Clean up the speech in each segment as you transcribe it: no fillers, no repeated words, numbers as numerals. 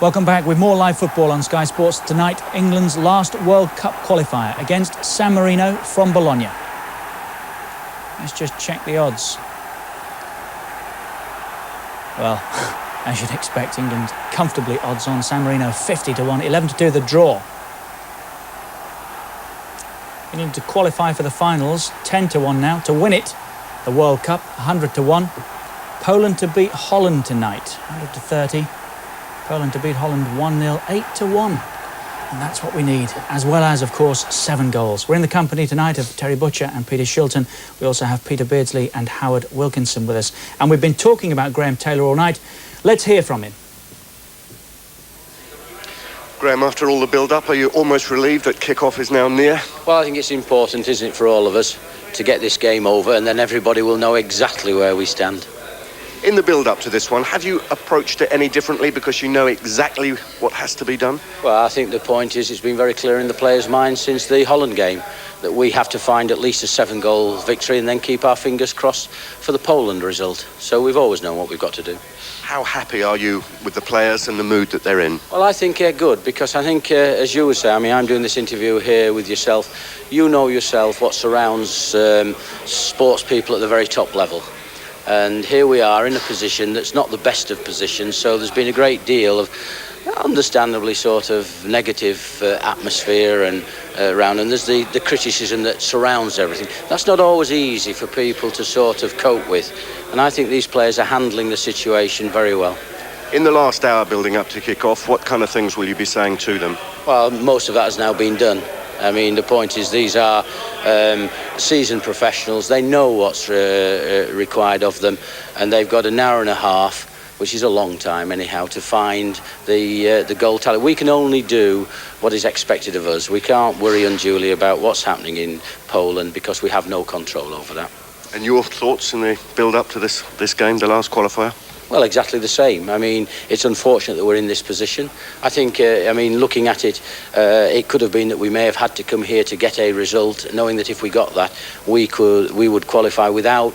Welcome back with more live football on Sky Sports. Tonight, England's last World Cup qualifier against San Marino from Bologna. Let's just check the odds. Well, as you'd expect, England comfortably odds on. San Marino 50-1, 11-2 the draw. You need to qualify for the finals, 10-1 now. To win it, the World Cup, 100-1. Poland to beat Holland tonight, 100-30. Poland to beat Holland 1-0, 8-1. And that's what we need, as well as, of course, 7 goals. We're in the company tonight of Terry Butcher and Peter Shilton. We also have Peter Beardsley and Howard Wilkinson with us. And we've been talking about Graham Taylor all night. Let's hear from him. Graham, after all the build-up, are you almost relieved that kick-off is now near? Well, I think it's important, isn't it, for all of us to get this game over, and then everybody will know exactly where we stand. In the build-up to this one, have you approached it any differently because you know exactly what has to be done? Well, I think the point is it's been very clear in the players' minds since the Holland game that we have to find at least a 7-goal victory and then keep our fingers crossed for the Poland result. So we've always known what we've got to do. How happy are you with the players and the mood that they're in? Well, I think good, because I think, as you would say, I mean, I'm doing this interview here with yourself. You know yourself what surrounds sports people at the very top level. And here we are in a position that's not the best of positions, so there's been a great deal of understandably sort of negative atmosphere and around, and there's the criticism that surrounds everything. That's not always easy for people to sort of cope with, and I think these players are handling the situation very well. In the last hour building up to kick-off, what kind of things will you be saying to them? Well, most of that has now been done. I mean, the point is these are seasoned professionals. They know what's required of them, and they've got an hour and a half, which is a long time anyhow, to find the goal tally. We can only do what is expected of us. We can't worry unduly about what's happening in Poland because we have no control over that. And your thoughts in the build-up to this game, the last qualifier? Well, exactly the same. I mean, it's unfortunate that we're in this position. I think, I mean, looking at it, it could have been that we may have had to come here to get a result, knowing that if we got that, we would qualify without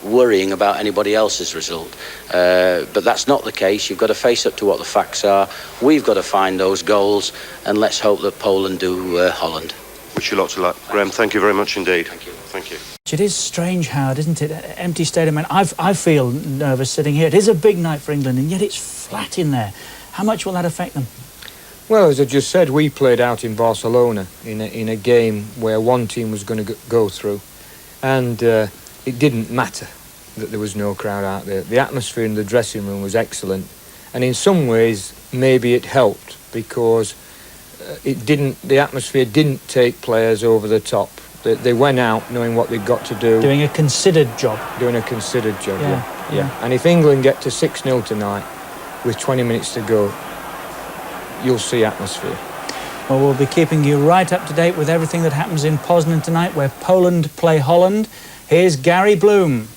worrying about anybody else's result. But that's not the case. You've got to face up to what the facts are. We've got to find those goals, and let's hope that Poland do Holland. Wish you lots of luck. Graham, thank you very much indeed. Thank you. Thank you. It is strange, Howard, isn't it? Empty stadium, and I feel nervous sitting here. It is a big night for England, and yet it's flat in there. How much will that affect them? Well, as I just said, we played out in Barcelona in a game where one team was going to go through, and it didn't matter that there was no crowd out there. The atmosphere in the dressing room was excellent, and in some ways maybe it helped because the atmosphere didn't take players over the top. They went out knowing what they'd got to do. Doing a considered job. Yeah. And if England get to 6-0 tonight with 20 minutes to go, you'll see atmosphere. Well, we'll be keeping you right up to date with everything that happens in Poznan tonight, where Poland play Holland. Here's Gary Bloom.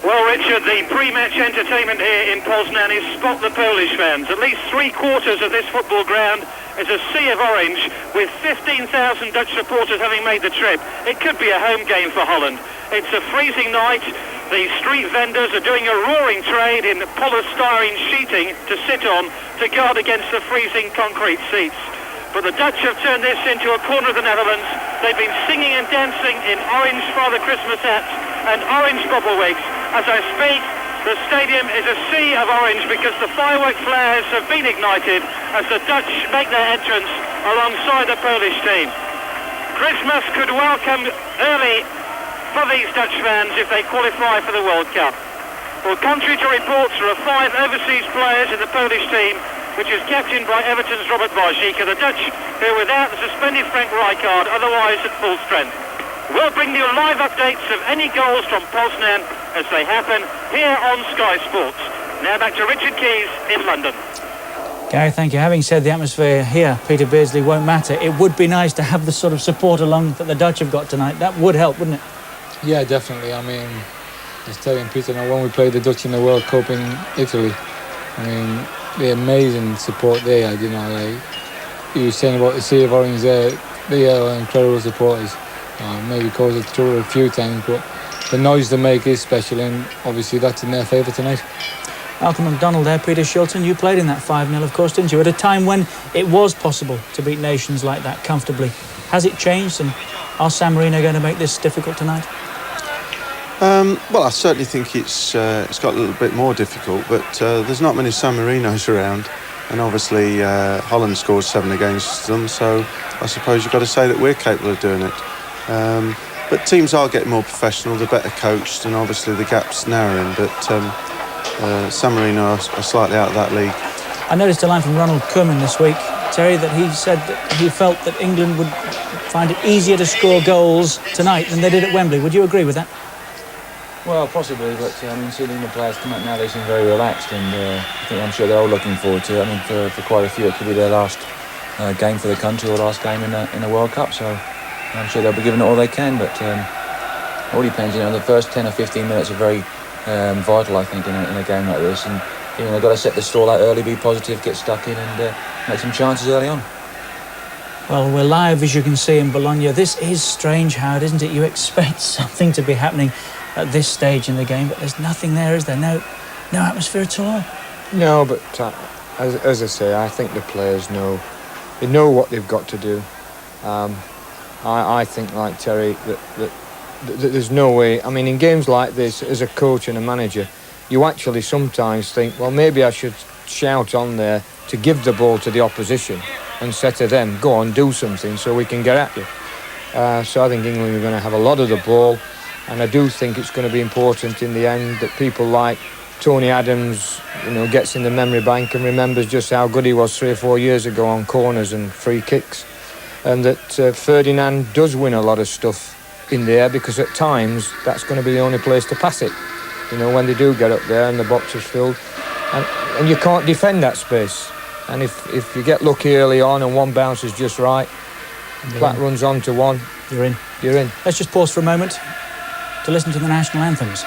Well, Richard, the pre-match entertainment here in Poznan is Spot the Polish Fans. At least 3/4 of this football ground is a sea of orange, with 15,000 Dutch supporters having made the trip. It could be a home game for Holland. It's a freezing night. The street vendors are doing a roaring trade in polystyrene sheeting to sit on to guard against the freezing concrete seats. But the Dutch have turned this into a corner of the Netherlands. They've been singing and dancing in orange Father Christmas hats and orange bobblewigs. As I speak, the stadium is a sea of orange because the firework flares have been ignited as the Dutch make their entrance alongside the Polish team. Christmas could welcome early for these Dutch fans if they qualify for the World Cup. Well, contrary to reports, there are 5 overseas players in the Polish team, which is captained by Everton's Robert Wajcika. The Dutch, who are without the suspended Frank Rijkaard, otherwise at full strength. We'll bring you live updates of any goals from Poznan as they happen here on Sky Sports. Now back to Richard Keys in London. Gary, thank you. Having said the atmosphere here, Peter Beardsley, won't matter. It would be nice to have the sort of support along that the Dutch have got tonight. That would help, wouldn't it? Yeah, definitely. I mean, I was telling Peter now when we played the Dutch in the World Cup in Italy, I mean, the amazing support they had, you know, like you were saying about the Sea of Orange there, they are incredible supporters. Maybe caused it trouble a few times, but the noise they make is special, and obviously that's in their favour tonight. Malcolm McDonald there, Peter Shilton, you played in that 5-0, of course, didn't you? At a time when it was possible to beat nations like that comfortably. Has it changed, and are San Marino going to make this difficult tonight? Well, I certainly think it's got a little bit more difficult, but there's not many San Marinos around, and obviously Holland scored 7 against them, so I suppose you've got to say that we're capable of doing it. But teams are getting more professional, they're better coached, and obviously the gap's narrowing, but San Marino are slightly out of that league. I noticed a line from Ronald Koeman this week, Terry, that he said that he felt that England would find it easier to score goals tonight than they did at Wembley. Would you agree with that? Well, possibly, but seeing the players come out now, they seem very relaxed, and I'm sure they're all looking forward to it. I mean, for quite a few, it could be their last game for the country or last game in a World Cup, so I'm sure they'll be giving it all they can, but it all depends. The first 10 or 15 minutes are very vital, I think, in a game like this, and they've got to set the stall out early, be positive, get stuck in, and make some chances early on. Well, we're live, as you can see, in Bologna. This is strange, Howard, isn't it? You expect something to be happening at this stage in the game, but there's nothing there, is there? No atmosphere at all. No, but as I say, I think the players know what they've got to do. I think, like Terry, that there's no way. I mean, in games like this, as a coach and a manager, you actually sometimes think, well, maybe I should shout on there to give the ball to the opposition and say to them, go on, do something so we can get at you. So I think England are going to have a lot of the ball, and I do think it's going to be important in the end that people like Tony Adams, gets in the memory bank and remembers just how good he was 3 or 4 years ago on corners and free kicks, and that Ferdinand does win a lot of stuff in the air, because at times that's going to be the only place to pass it, when they do get up there and the box is filled, and you can't defend that space. And if you get lucky early on and one bounce is just right, Platt runs on to one, you're in. Let's just pause for a moment to listen to the national anthems.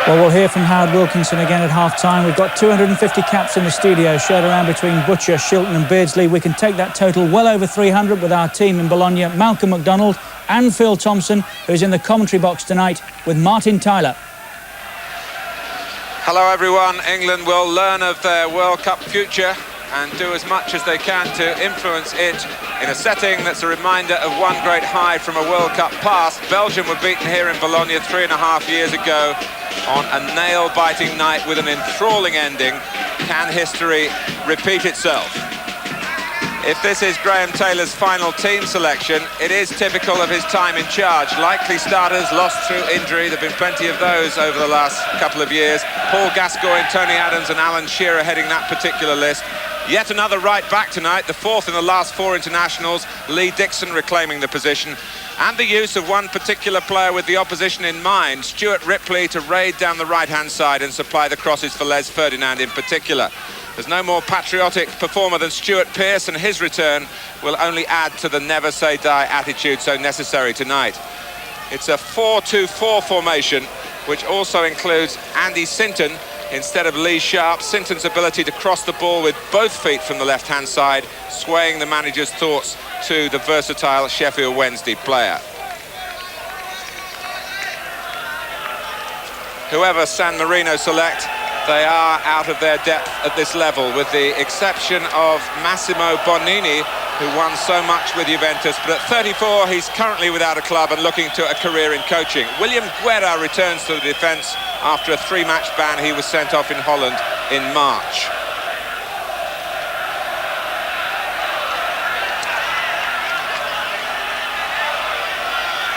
Well, we'll hear from Howard Wilkinson again at half-time. We've got 250 caps in the studio, shared around between Butcher, Shilton and Beardsley. We can take that total well over 300 with our team in Bologna, Malcolm McDonald and Phil Thompson, who's in the commentary box tonight with Martin Tyler. Hello, everyone. England will learn of their World Cup future and do as much as they can to influence it in a setting that's a reminder of one great high from a World Cup past. Belgium were beaten here in Bologna 3.5 years ago on a nail-biting night with an enthralling ending. Can history repeat itself? If this is Graham Taylor's final team selection, it is typical of his time in charge. Likely starters lost through injury. There have been plenty of those over the last couple of years. Paul Gascoigne, Tony Adams and Alan Shearer heading that particular list. Yet another right back tonight, the fourth in the last 4 internationals. Lee Dixon reclaiming the position. And the use of one particular player with the opposition in mind, Stuart Ripley, to raid down the right-hand side and supply the crosses for Les Ferdinand in particular. There's no more patriotic performer than Stuart Pearce, and his return will only add to the never-say-die attitude so necessary tonight. It's a 4-2-4 formation, which also includes Andy Sinton instead of Lee Sharp. Sinton's ability to cross the ball with both feet from the left-hand side, swaying the manager's thoughts to the versatile Sheffield Wednesday player. Whoever San Marino select, they are out of their depth at this level, with the exception of Massimo Bonini, who won so much with Juventus, but at 34 he's currently without a club and looking to a career in coaching. William Guerra returns to the defence after a 3-match ban. He was sent off in Holland in March.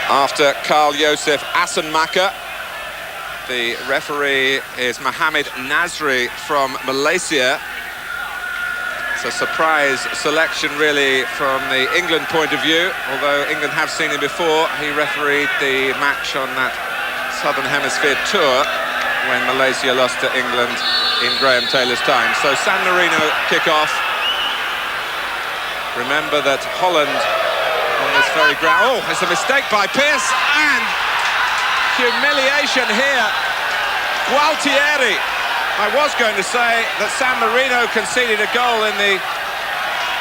After Karl-Josef Assenmacher, the referee is Mohamed Nasri from Malaysia. It's a surprise selection really from the England point of view, although England have seen him before. He refereed the match on that Southern Hemisphere tour when Malaysia lost to England in Graham Taylor's time. So San Marino kick off. Remember that Holland on this very ground. Oh, it's a mistake by Pearce, and humiliation here. Gualtieri. I was going to say that San Marino conceded a goal in the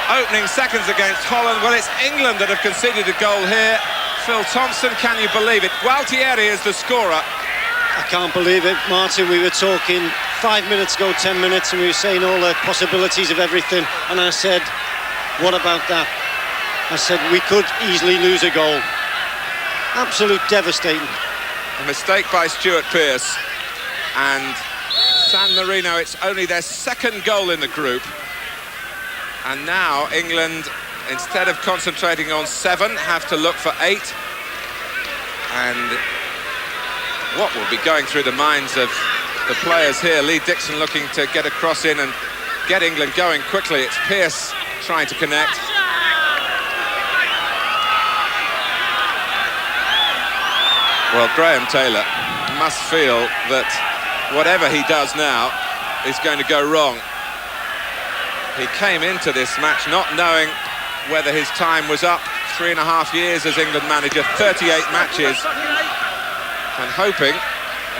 opening seconds against Holland. Well, it's England that have conceded a goal here. Phil Thompson, can you believe it? Gualtieri is the scorer. I can't believe it, Martin. We were talking 5 minutes ago, 10 minutes, and we were saying all the possibilities of everything. And I said, what about that? I said, we could easily lose a goal. Absolute devastating. A mistake by Stuart Pearce, and San Marino, it's only their second goal in the group. And now England, instead of concentrating on 7, have to look for 8. And what will be going through the minds of the players here? Lee Dixon looking to get a cross in and get England going quickly. It's Pearce trying to connect. Well, Graham Taylor must feel that whatever he does now is going to go wrong. He came into this match not knowing whether his time was up. 3.5 years as England manager, 38 matches, and hoping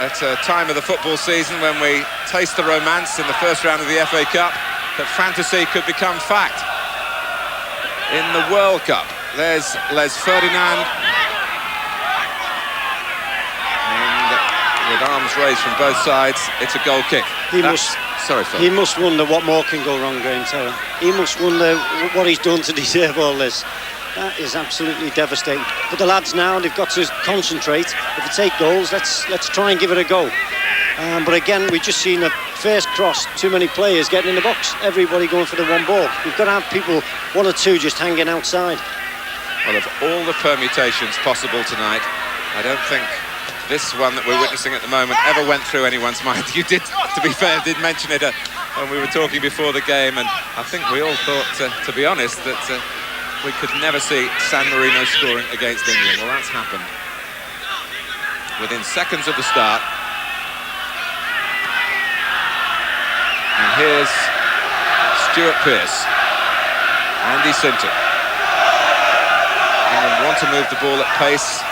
at a time of the football season when we taste the romance in the first round of the FA Cup that fantasy could become fact. In the World Cup, there's Les Ferdinand. With arms raised from both sides, it's a goal kick. Sorry, Phil. He must wonder what more can go wrong, Graham Taylor. He must wonder what he's done to deserve all this. That is absolutely devastating. But the lads now, they've got to concentrate. If they take goals, let's try and give it a go. But again, we've just seen a first cross, too many players getting in the box. Everybody going for the one ball. We've got to have people, 1 or 2, just hanging outside. Well, of all the permutations possible tonight, I don't think this one that we're witnessing at the moment ever went through anyone's mind. You did, to be fair, did mention it when we were talking before the game, and I think we all thought, to be honest, that we could never see San Marino scoring against England. Well, that's happened within seconds of the start. And here's Stuart Pearce, Andy Sinton. England want to move the ball at pace,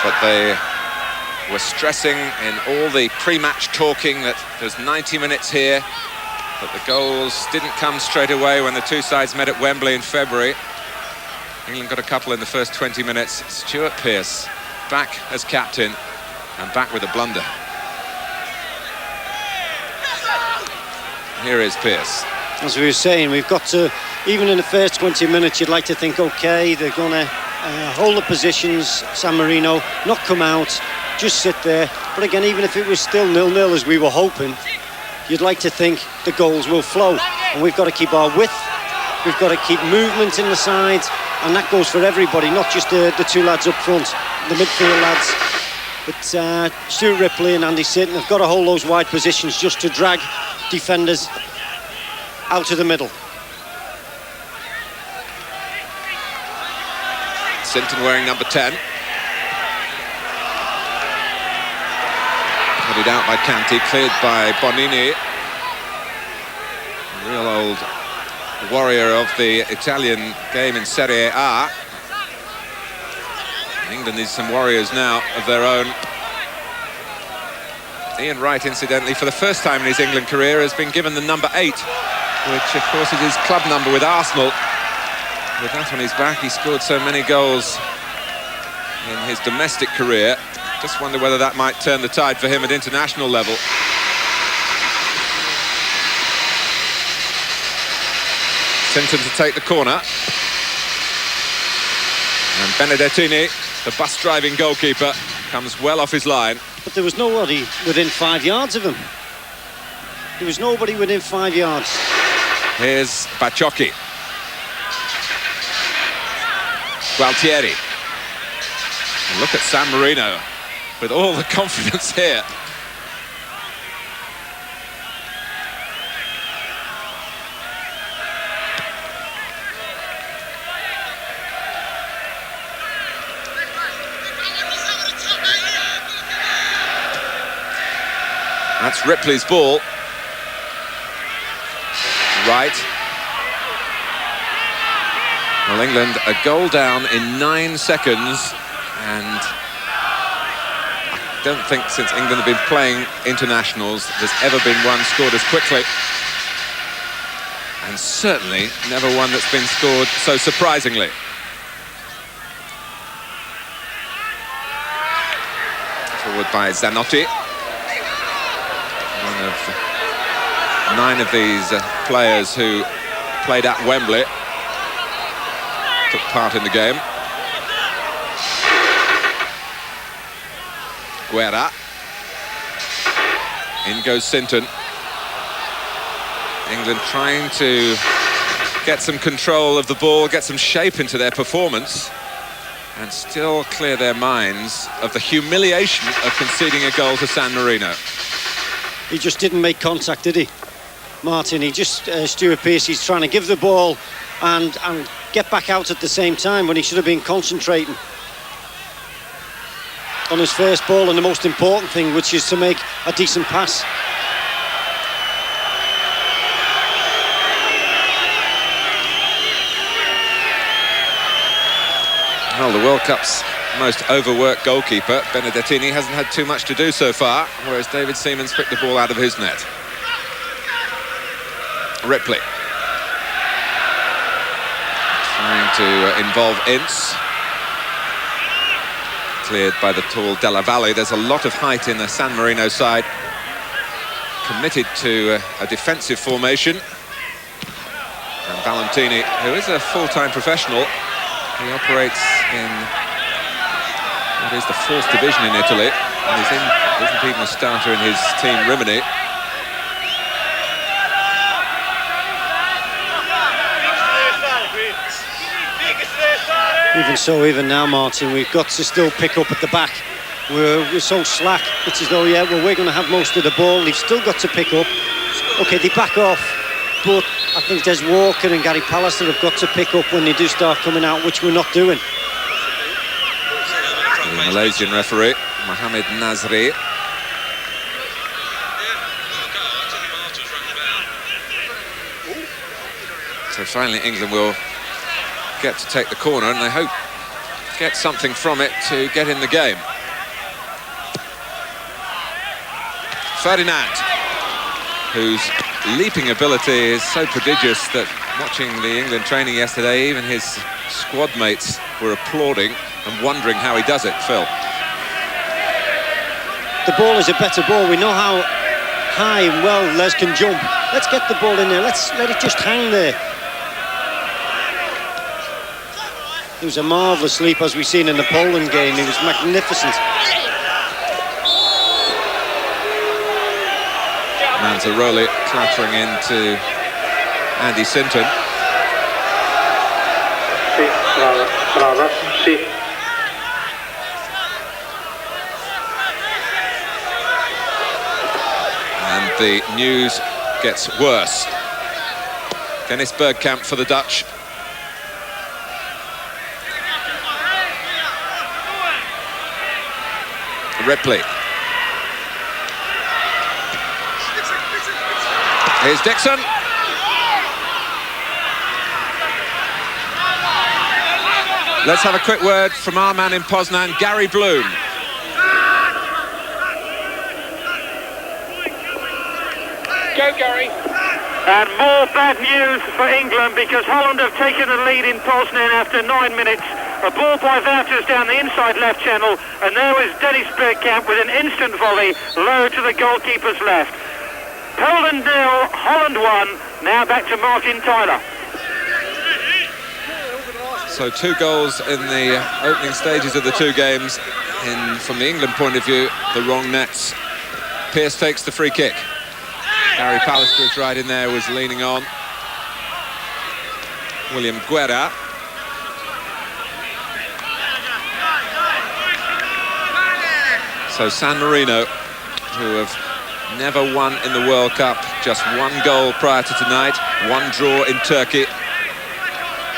but they were stressing in all the pre-match talking that there's 90 minutes here, but the goals didn't come straight away when the two sides met at Wembley in February. England got a couple in the first 20 minutes. Stuart Pearce back as captain and back with a blunder. Here is Pearce. As we were saying, we've got to, even in the first 20 minutes, you'd like to think, OK, they're going to hold the positions, San Marino, not come out, just sit there. But again, even if it was still 0-0 as we were hoping, you'd like to think the goals will flow. And we've got to keep our width, we've got to keep movement in the sides, and that goes for everybody, not just the two lads up front, the midfield lads. But Stuart Ripley and Andy Sinton have got to hold those wide positions just to drag defenders out of the middle. Sinton wearing number 10. Headed out by Canty, cleared by Bonini. Real old warrior of the Italian game in Serie A. England needs some warriors now of their own. Ian Wright, incidentally, for the first time in his England career, has been given the number 8, which, of course, is his club number with Arsenal. With that on his back, he scored so many goals in his domestic career. Just wonder whether that might turn the tide for him at international level. Sinton to take the corner. And Benedettini, the bus-driving goalkeeper, comes well off his line. But there was nobody within 5 yards of him. There was nobody within 5 yards. Here's Bacciocchi. Gualtieri. And look at San Marino with all the confidence here. That's Ripley's ball. Right. Well, England a goal down in 9 seconds, and I don't think since England have been playing internationals there's ever been one scored as quickly. And certainly never one that's been scored so surprisingly. Forward by Zanotti. One of 9 of these players who played at Wembley took part in the game. Guerra. In goes Sinton. England trying to get some control of the ball, get some shape into their performance, and still clear their minds of the humiliation of conceding a goal to San Marino. He just didn't make contact, did he, Martin? He just, Stuart Pearce, he's trying to give the ball and get back out at the same time when he should have been concentrating on his first ball and the most important thing, which is to make a decent pass. Well, the World Cup's most overworked goalkeeper, Benedettini, hasn't had too much to do so far, whereas David Seaman's picked the ball out of his net. Ripley. Trying to involve Ince. Cleared by the tall Della Valle. There's a lot of height in the San Marino side. Committed to a defensive formation. And Valentini, who is a full-time professional, he operates in what is the 4th division in Italy, and isn't even a starter in his team, Rimini. Even so, even now, Martin, we've got to still pick up at the back. We're so slack. It's as though, yeah, well, we're going to have most of the ball. They've still got to pick up. OK, they back off, but I think Des Walker and Gary Pallister have got to pick up when they do start coming out, which we're not doing. The Malaysian referee, Mohamed Nazri. So finally England will get to take the corner, and they hope get something from it to get in the game. Ferdinand, whose leaping ability is so prodigious that watching the England training yesterday, even his squad mates were applauding and wondering how he does it. Phil. The ball is a better ball. We know how high and well Les can jump. Let's get the ball in there. Let's let it just hang there. It was a marvellous leap, as we've seen in the Poland game. It was magnificent. And Manzaroli clattering into Andy Sinton. And the news gets worse. Dennis Bergkamp for the Dutch. Ripley. Here's Dixon. Let's have a quick word from our man in Poznan, Gary Bloom. Go, Gary. And more bad news for England because Holland have taken the lead in Poznan after 9 minutes. A ball by Wouters down the inside left channel, and there was Dennis Bergkamp with an instant volley low to the goalkeeper's left. Poland 0, Holland 1. Now back to Martin Tyler. So 2 goals in the opening stages of the 2 games. From the England point of view, the wrong nets. Pearce takes the free kick. Gary Pallister's right in there, was leaning on. William Guerra. So San Marino, who have never won in the World Cup, just 1 goal prior to tonight, 1 draw in Turkey.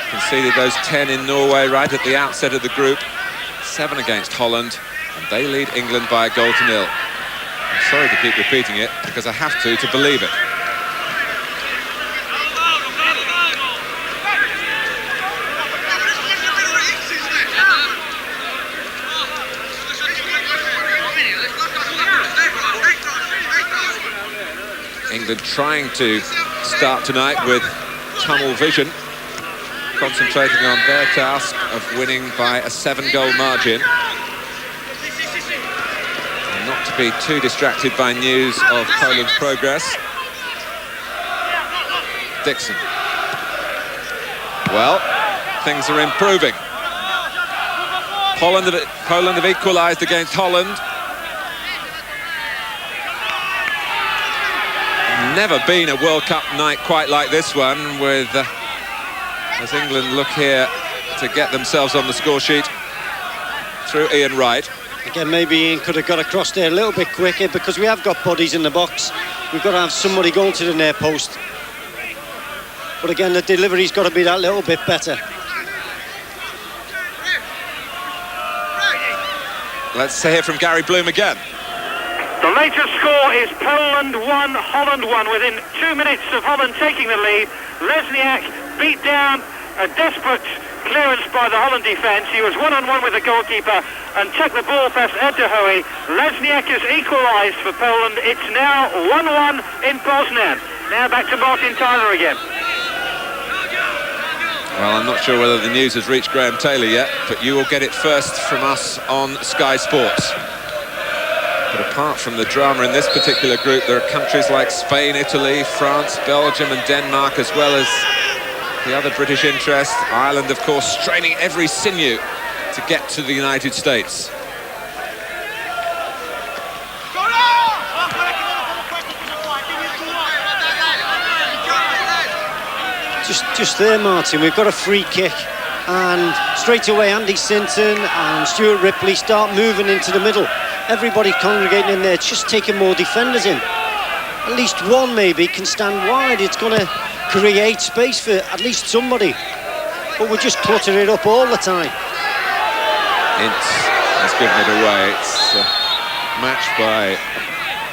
Conceded those 10 in Norway right at the outset of the group. 7 against Holland, and they lead England by 1-0. I'm sorry to keep repeating it, because I have to believe it. England trying to start tonight with tunnel vision, concentrating on their task of winning by a 7-goal margin. And not to be too distracted by news of Poland's progress. Dixon. Well, things are improving. Poland have equalised against Holland. Never been a World Cup night quite like this one, with as England look here to get themselves on the score sheet through Ian Wright. Again, maybe Ian could have got across there a little bit quicker, because we have got bodies in the box. We've got to have somebody going to the near post. But again, the delivery's got to be that little bit better. Let's hear from Gary Bloom again. The latest score is Poland 1, Holland 1, within 2 minutes of Holland taking the lead. Lesniak beat down a desperate clearance by the Holland defence. He was one-on-one with the goalkeeper and took the ball past Ed de Hoey. Lesniak has equalised for Poland. It's now 1-1 in Poznan. Now back to Martin Tyler again. Well, I'm not sure whether the news has reached Graham Taylor yet, but you will get it first from us on Sky Sports. But apart from the drama in this particular group, there are countries like Spain, Italy, France, Belgium and Denmark, as well as the other British interest. Ireland, of course, straining every sinew to get to the United States. Just there, Martin, we've got a free kick, and straight away Andy Sinton and Stuart Ripley start moving into the middle. Everybody congregating in there, just taking more defenders in. At least one maybe can stand wide. It's going to create space for at least somebody. But we just clutter it up all the time. Ince has given it away. It's matched by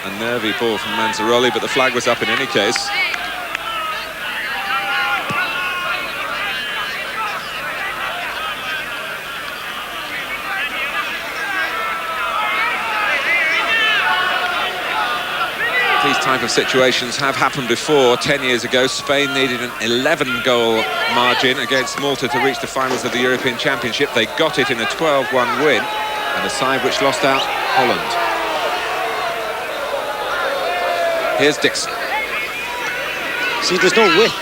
a nervy ball from Manzaroli, but the flag was up in any case. These type of situations have happened before. 10 years ago, Spain needed an 11-goal margin against Malta to reach the finals of the European Championship. They got it in a 12-1 win, and a side which lost out, Holland. Here's Dixon. See, there's no width.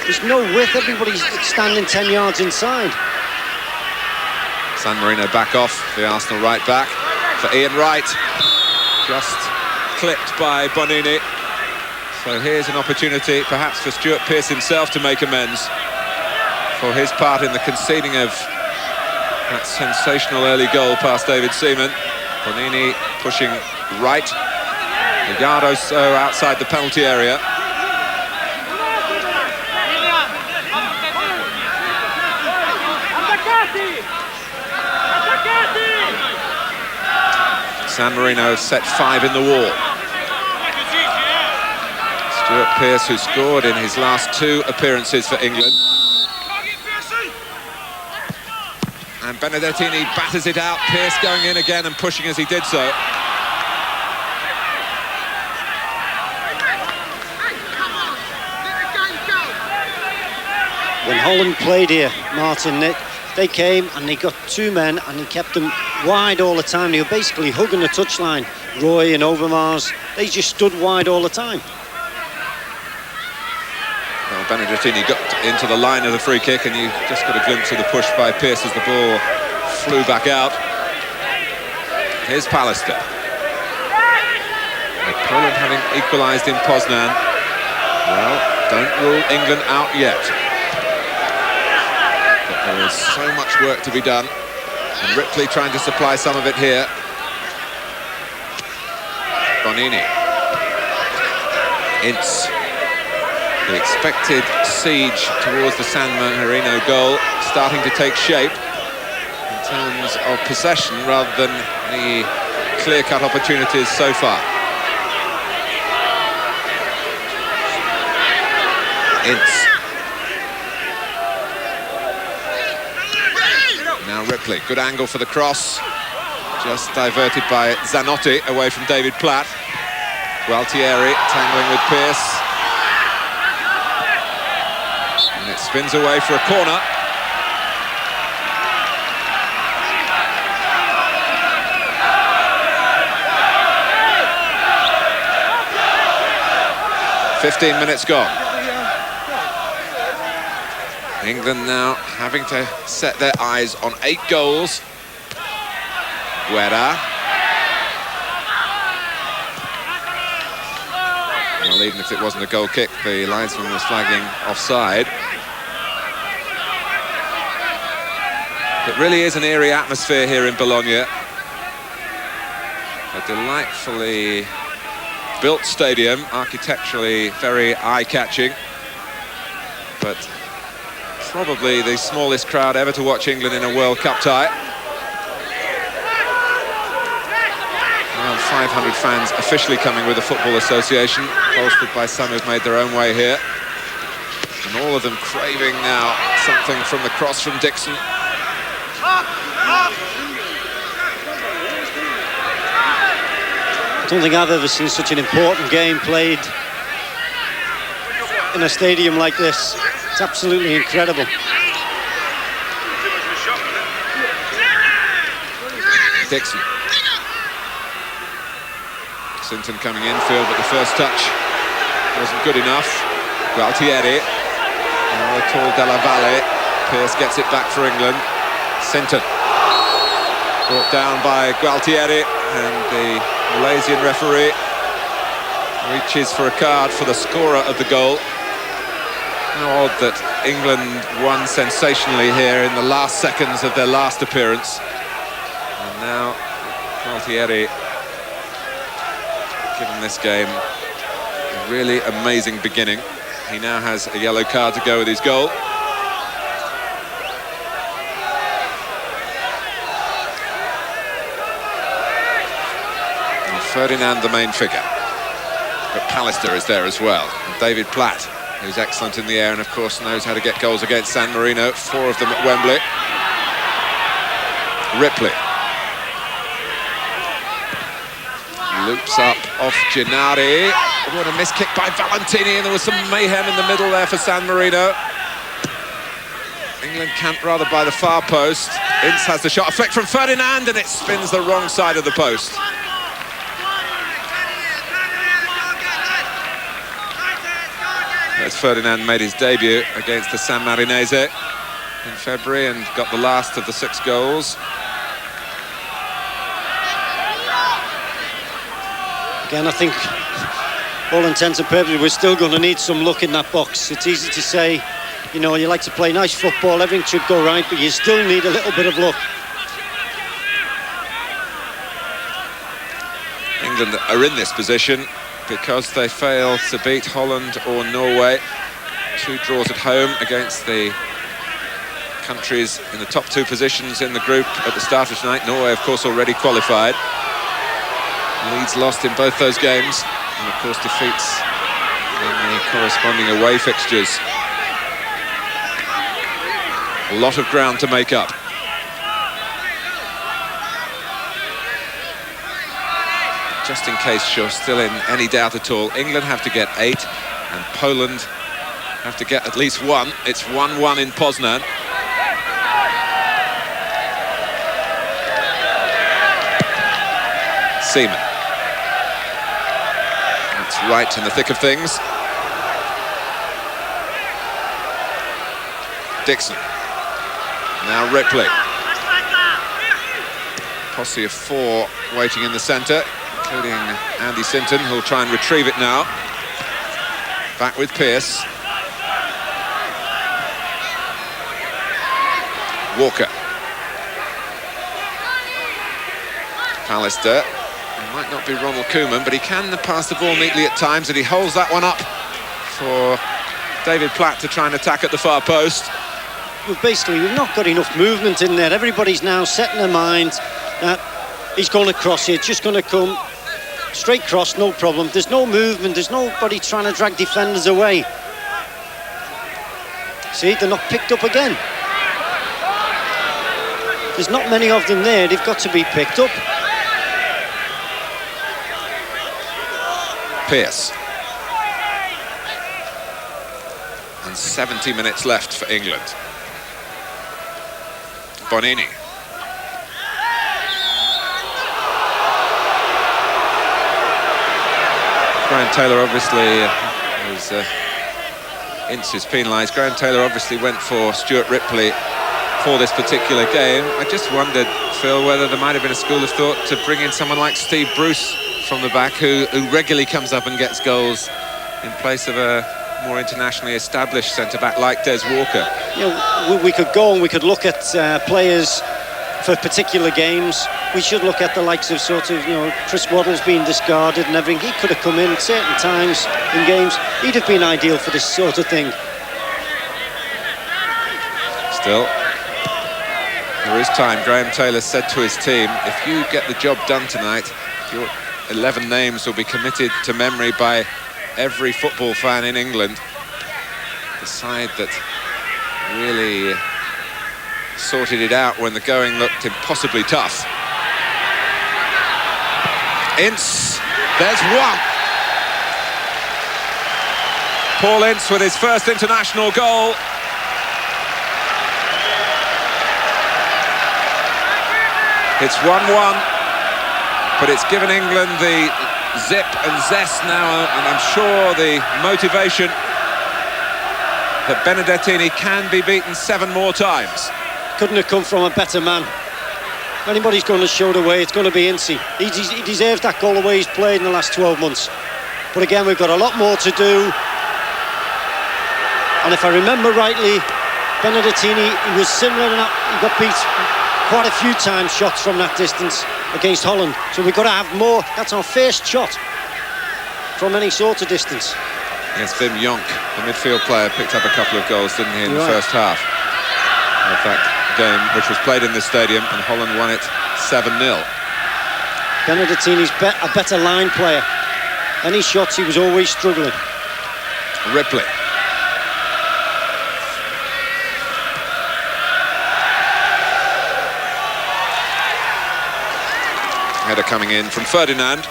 There's no width. Everybody's standing 10 yards inside. San Marino back off, the Arsenal right back for Ian Wright. Just clipped by Bonini. So So here's an opportunity, perhaps for Stuart Pearce himself to make amends for his part in the conceding of that sensational early goal past David Seaman. Bonini pushing right, a yard or so outside the penalty area. San Marino set 5 in the wall. Stuart Pearce, who scored in his last 2 appearances for England. And Benedettini batters it out. Pearce going in again and pushing as he did so. When Holland played here, Martin, they came and they got 2 men and he kept them wide all the time. They were basically hugging the touchline. Roy and Overmars, they just stood wide all the time. Well, Benedettini got into the line of the free kick and you just got a glimpse of the push by Pearce as the ball flew back out. Here's Pallister. With Poland having equalised in Poznan. Well, don't rule England out yet. But there is so much work to be done. And Ripley trying to supply some of it here. Bonini. Ince. The expected siege towards the San Marino goal starting to take shape in terms of possession rather than the clear-cut opportunities so far. Ince. Now Ripley, good angle for the cross. Just diverted by Zanotti away from David Platt. Gualtieri tangling with Pearce. And it spins away for a corner. "15 minutes gone." England now having to set their eyes on 8 goals. Guerra. Well, even if it wasn't a goal kick, the linesman was flagging offside. It really is an eerie atmosphere here in Bologna. A delightfully built stadium, architecturally very eye-catching, but probably the smallest crowd ever to watch England in a World Cup tie. Around 500 fans officially coming with the Football Association, bolstered by some who've made their own way here. And all of them craving now something from the cross from Dixon. I don't think I've ever seen such an important game played in a stadium like this. It's absolutely incredible. Dixon. Sinton coming infield, but the first touch wasn't good enough. Gualtieri. Now a tall Della Valle. Pearce gets it back for England. Sinton. Brought down by Gualtieri, and the Malaysian referee reaches for a card for the scorer of the goal. How odd that England won sensationally here in the last seconds of their last appearance. And now Gualtieri given this game a really amazing beginning. He now has a yellow card to go with his goal. And Ferdinand the main figure. But Pallister is there as well. And David Platt, who's excellent in the air and of course knows how to get goals against San Marino, 4 of them at Wembley. Ripley. Loops up off Gennari. What a miss kick by Valentini, and there was some mayhem in the middle there for San Marino. England camped rather by the far post. Ince has the shot, a flick from Ferdinand, and it spins the wrong side of the post. As Ferdinand made his debut against the San Marinese in February and got the last of the 6 goals. Again, I think all intents and purposes, we're still going to need some luck in that box. It's easy to say, you know, you like to play nice football, everything should go right, but you still need a little bit of luck. England are in this position because they failed to beat Holland or Norway. 2 draws at home against the countries in the top 2 positions in the group at the start of tonight. Norway, of course, already qualified. Leeds lost in both those games, and of course defeats in the corresponding away fixtures. A lot of ground to make up. Just in case you're still in any doubt at all, England have to get 8 and Poland have to get at least 1. It's 1-1 in Poznan. Seaman. That's right in the thick of things. Dixon. Now Ripley. Posse of 4 waiting in the centre, including Andy Sinton, who'll try and retrieve it now. Back with Pearce. Walker. Pallister. It might not be Ronald Koeman, but he can pass the ball neatly at times, and he holds that one up for David Platt to try and attack at the far post. Well, basically, we've not got enough movement in there. Everybody's now setting their mind that he's going to cross it, just going to come straight cross, no problem. There's no movement, there's nobody trying to drag defenders away. See, they're not picked up again. There's not many of them there, they've got to be picked up. Pearce. And 70 minutes left for England. Bonini. Graham Taylor obviously was inches penalised. Graham Taylor obviously went for Stuart Ripley for this particular game. I just wondered, Phil, whether there might have been a school of thought to bring in someone like Steve Bruce from the back, who regularly comes up and gets goals, in place of a more internationally established centre-back like Des Walker. Yeah, we could go and we could look at players for particular games. We should look at the likes of sort of, you know, Chris Waddle's been discarded and everything. He could have come in at certain times in games. He'd have been ideal for this sort of thing. Still, there is time. Graham Taylor said to his team, if you get the job done tonight, your 11 names will be committed to memory by every football fan in England. The side that really sorted it out when the going looked impossibly tough. Ince, there's one. Paul Ince with his first international goal. It's 1-1. But it's given England the zip and zest now, and I'm sure the motivation that Benedettini can be beaten 7 more times. Couldn't have come from a better man. If anybody's going to show the way, it's going to be Ince. He deserves that goal the way he's played in the last 12 months. But again, we've got a lot more to do. And if I remember rightly, Benedettini, he was similar in that he got beat quite a few times, shots from that distance against Holland. So we've got to have more. That's our first shot from any sort of distance. Yes, Wim Jonk, the midfield player, picked up a couple of goals, didn't he, in the first half of that game, which was played in this stadium, and Holland won it 7-0. Benedettini's a better line player. Any shots, he was always struggling. Ripley. Header coming in from Ferdinand.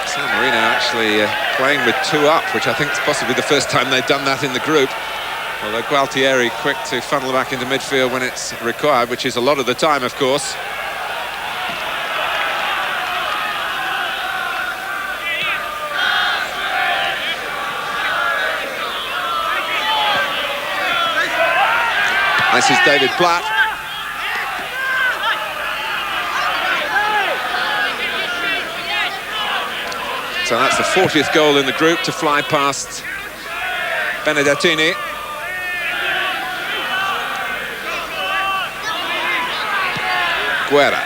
San Marino actually playing with 2 up, which I think is possibly the first time they've done that in the group. Although Gualtieri quick to funnel back into midfield when it's required, which is a lot of the time, of course. This is David Platt. So that's the 40th goal in the group to fly past Benedettini. Guerra.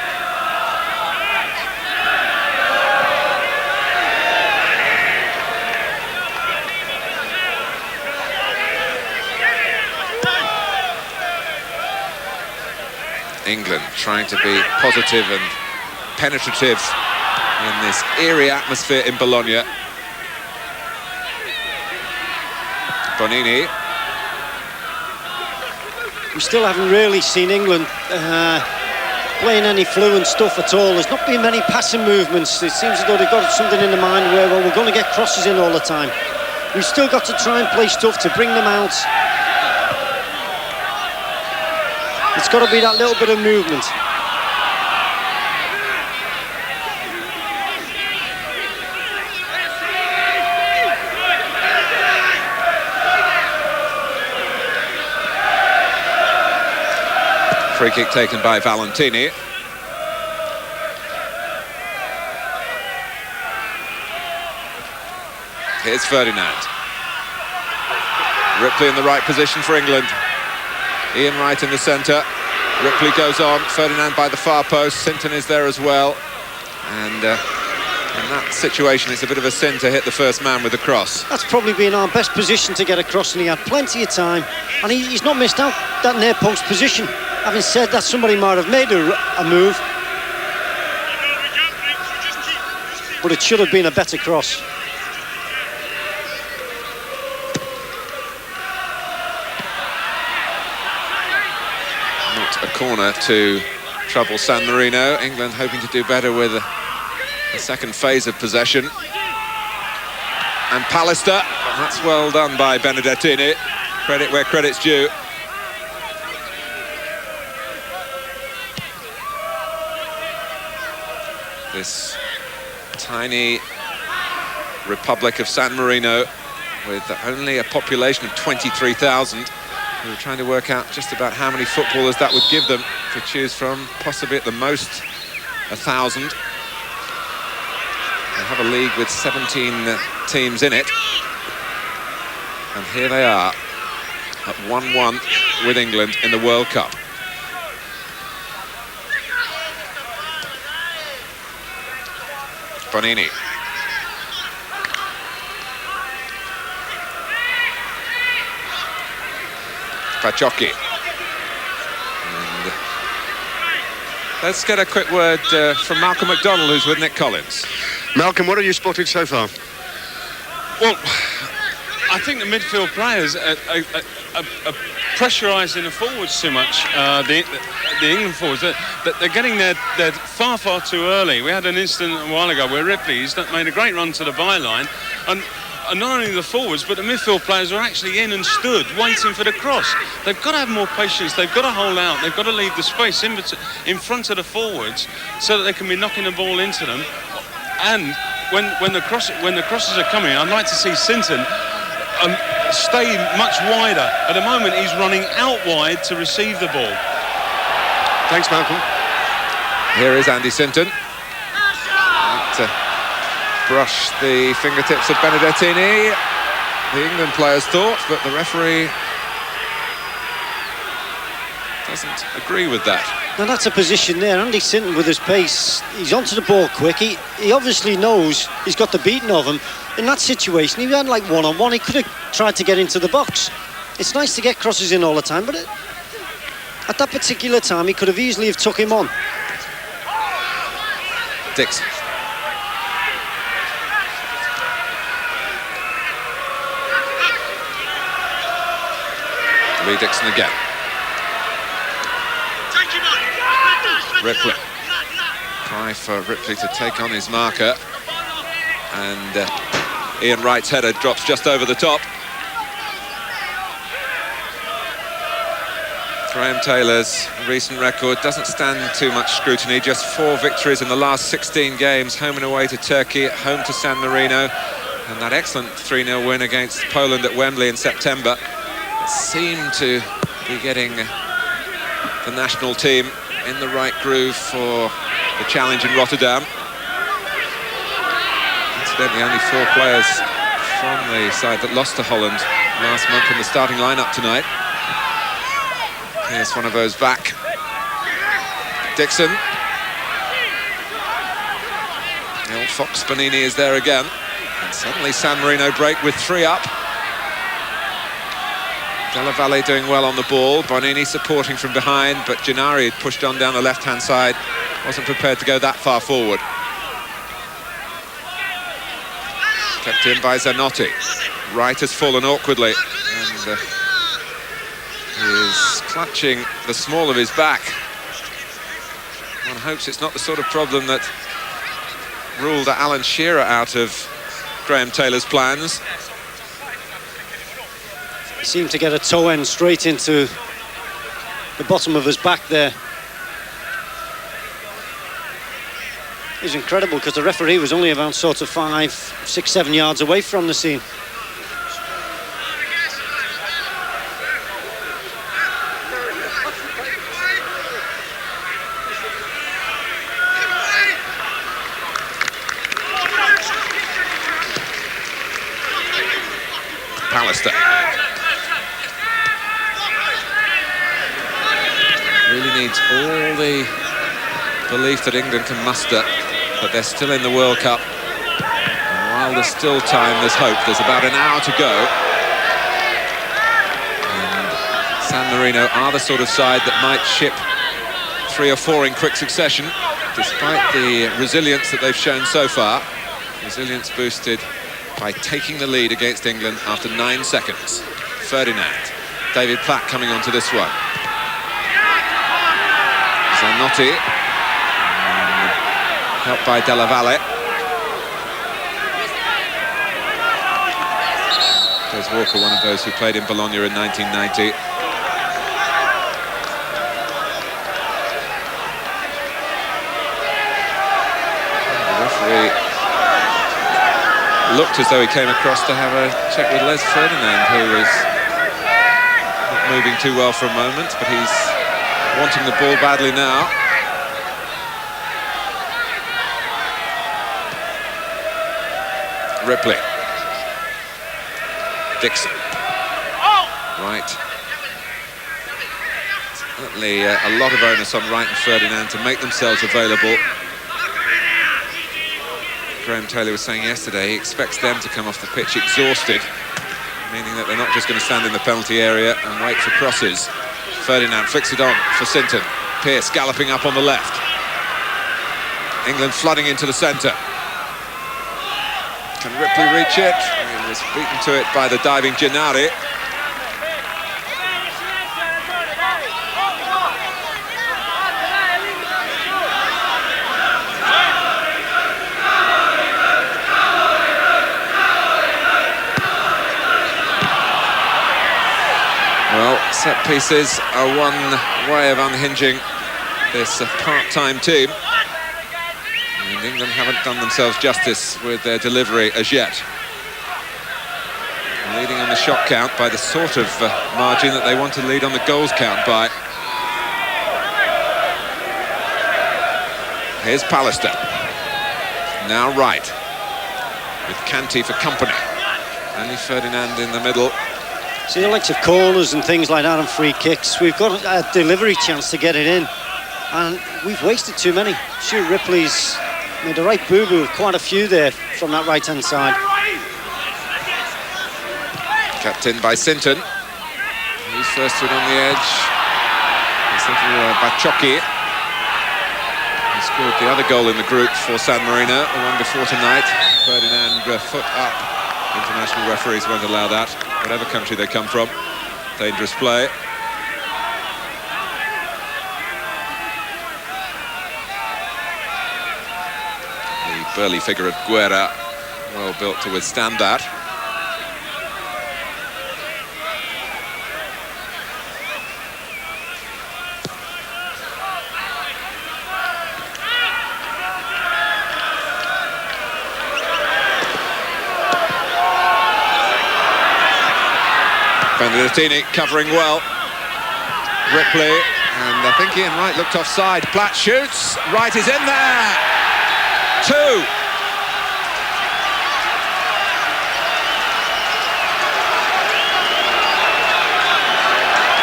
England trying to be positive and penetrative in this eerie atmosphere in Bologna. Bonini. We still haven't really seen England playing any fluent stuff at all. There's not been many passing movements. It seems as though they've got something in the mind where, well, we're going to get crosses in all the time. We've still got to try and play stuff to bring them out. It's got to be that little bit of movement. Free kick taken by Valentini. Here's Ferdinand. Ripley in the right position for England. Ian Wright in the centre. Ripley goes on. Ferdinand by the far post. Sinton is there as well. And in that situation, it's a bit of a sin to hit the first man with the cross. That's probably been our best position to get across, and he had plenty of time. And he's not missed out that near post position. Having said that, somebody might have made a move. But it should have been a better cross. Not a corner to trouble San Marino. England hoping to do better with the second phase of possession. And Pallister, that's well done by Benedettini. Credit where credit's due. This tiny republic of San Marino with only a population of 23,000. We were trying to work out just about how many footballers that would give them to choose from, possibly at the most 1,000. They have a league with 17 teams in it. And here they are at 1-1 with England in the World Cup. Bonini. Pachocchi. And let's get a quick word from Malcolm McDonald, who's with Nick Collins. Malcolm, what have you spotted so far? Well, I think the midfield players are pressurising the forwards too much. The England forwards, they're getting there far too early. We had an incident a while ago where Ripley's made a great run to the byline, and not only the forwards but the midfield players are actually in and stood waiting for the cross. They've got to have more patience. They've got to hold out. They've got to leave the space in front of the forwards so that they can be knocking the ball into them. And when the crosses are coming, I'd like to see Sinton stay much wider. At the moment, he's running out wide to receive the ball. Thanks, Malcolm. Here is Andy Sinton. Brush the fingertips of Benedettini. The England players thought, but the referee doesn't agree with that. Now that's a position there. Andy Sinton with his pace, he's onto the ball quick. He obviously knows he's got the beating of him. In that situation, he had like one-on-one. He could have tried to get into the box. It's nice to get crosses in all the time, but at that particular time, he could have easily have took him on. Dixon. Lee Dixon again. Ripley. Try for Ripley to take on his marker. And Ian Wright's header drops just over the top. Graham Taylor's recent record doesn't stand too much scrutiny. Just 4 victories in the last 16 games, home and away to Turkey, home to San Marino, and that excellent 3-0 win against Poland at Wembley in September. It seemed to be getting the national team in the right groove for the challenge in Rotterdam. It's Incidentally, only 4 players from the side that lost to Holland last month in the starting lineup tonight. Here's one of those back. Dixon. The old Fox Bonini is there again. And suddenly San Marino break with 3 up. Della Valle doing well on the ball. Bonini supporting from behind, but Gennari had pushed on down the left-hand side. Wasn't prepared to go that far forward. Kept in by Zanotti. Wright has fallen awkwardly. And he is clutching the small of his back. One hopes it's not the sort of problem that ruled Alan Shearer out of Graham Taylor's plans. He seemed to get a toe end straight into the bottom of his back there. It was incredible because the referee was only about sort of 5, 6, 7 yards away from the scene. Pallister. Really needs all the belief that England can muster, but they're still in the World Cup. And while there's still time, there's hope. There's about an hour to go. And San Marino are the sort of side that might ship 3 or 4 in quick succession, despite the resilience that they've shown so far. Resilience boosted by taking the lead against England after 9 seconds. Ferdinand. David Platt coming onto this one. Zanotti. Helped by Della Valle. There's Walker, one of those who played in Bologna in 1990. The referee looked as though he came across to have a check with Les Ferdinand, who was not moving too well for a moment, but he's wanting the ball badly now. Ripley. Dixon. Right. Certainly a lot of onus on Wright and Ferdinand to make themselves available. Graham Taylor was saying yesterday he expects them to come off the pitch exhausted, meaning that they're not just going to stand in the penalty area and wait for crosses. Ferdinand flicks it on for Sinton. Pearce galloping up on the left. England flooding into the centre. Can Ripley reach it? He was beaten to it by the diving Gennari. Well, set pieces are one way of unhinging this part-time team. And England haven't done themselves justice with their delivery as yet. Leading on the shot count by the sort of margin that they want to lead on the goals count by. Here's Pallister. Now Wright. With Canty for company. Only Ferdinand in the middle. See, the likes of corners and things like that and free kicks, we've got a delivery chance to get it in, and we've wasted too many. Stuart Ripley's made a right boo-boo of quite a few there from that right-hand side. Kept in by Sinton. He's first to it on the edge. It's Bacciocchi. He scored the other goal in the group for San Marino, the one before tonight. Ferdinand, foot up. International referees won't allow that, whatever country they come from. Dangerous play. The burly figure of Guerra, well built to withstand that. Benedettini covering well. Ripley, and I think Ian Wright looked offside. Platt shoots. Wright is in there. 2.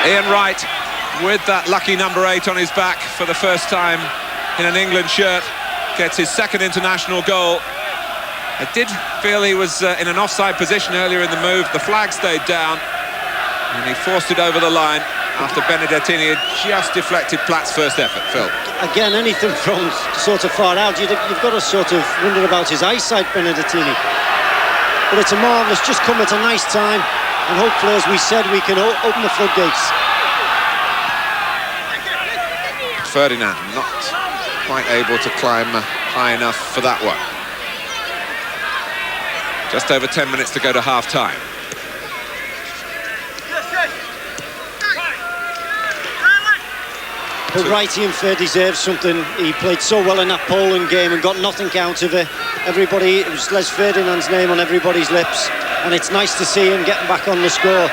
Ian Wright with that lucky number 8 on his back for the first time in an England shirt, gets his second international goal. I did feel he was in an offside position earlier in the move. The flag stayed down and he forced it over the line after Benedettini had just deflected Platt's first effort. Phil. Again, anything from sort of far out, you've got to sort of wonder about his eyesight, Benedettini. But it's a marvellous, just come at a nice time, and hopefully, as we said, we can open the floodgates. Ferdinand not quite able to climb high enough for that one. Just over 10 minutes to go to half-time. But Wright, Ian Fair deserves something. He played so well in that Poland game and got nothing out of it. It was Les Ferdinand's name on everybody's lips, and it's nice to see him getting back on the score.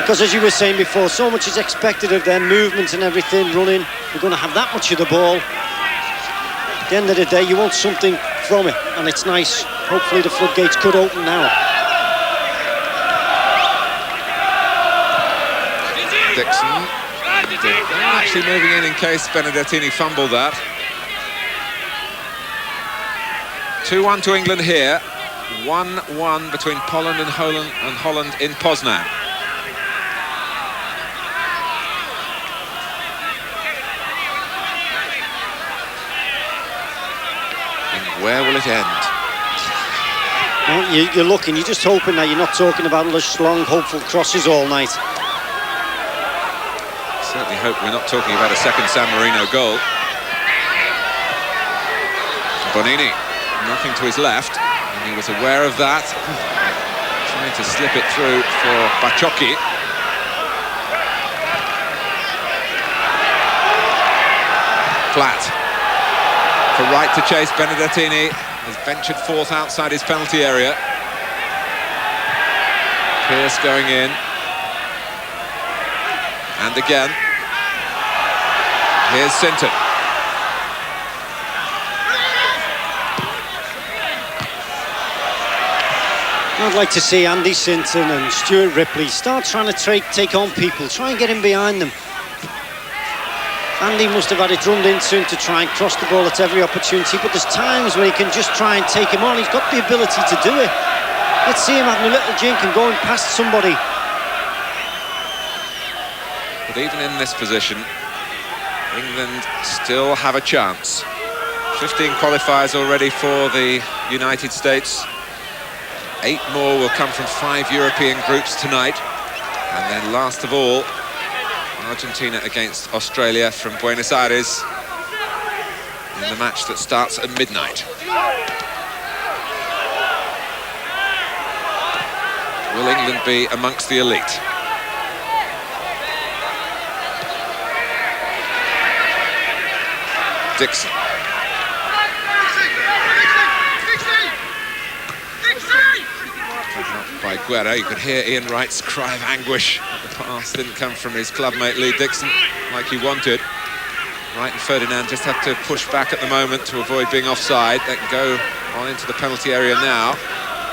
Because as you were saying before, so much is expected of them, movements and everything, running. We're going to have that much of the ball. At the end of the day, you want something from it, and it's nice. Hopefully the floodgates could open now. Dixon. Actually moving in case Benedettini fumbled that. 2-1 to England here. 1-1 between Poland and Holland in Poznan. And where will it end? Well, you're looking, you're just hoping that you're not talking about lush, long, hopeful crosses all night. Certainly hope we're not talking about a second San Marino goal. Bonini, nothing to his left, and he was aware of that. Trying to slip it through for Bacciocchi. Platt for Wright to chase. Benedettini has ventured forth outside his penalty area. Pearce going in. And again, here's Sinton. I'd like to see Andy Sinton and Stuart Ripley start trying to take on people, try and get in behind them. Andy must have had it drummed into him to try and cross the ball at every opportunity, but there's times where he can just try and take him on. He's got the ability to do it. Let's see him having a little jink and going past somebody. But even in this position, England still have a chance. 15 qualifiers already for the United States. 8 more will come from 5 European groups tonight. And then last of all, Argentina against Australia from Buenos Aires in the match that starts at midnight. Will England be amongst the elite? Dixon. By Guerra, you could hear Ian Wright's cry of anguish. The pass didn't come from his clubmate Lee Dixon like he wanted. Wright and Ferdinand just have to push back at the moment to avoid being offside. They can go on into the penalty area now,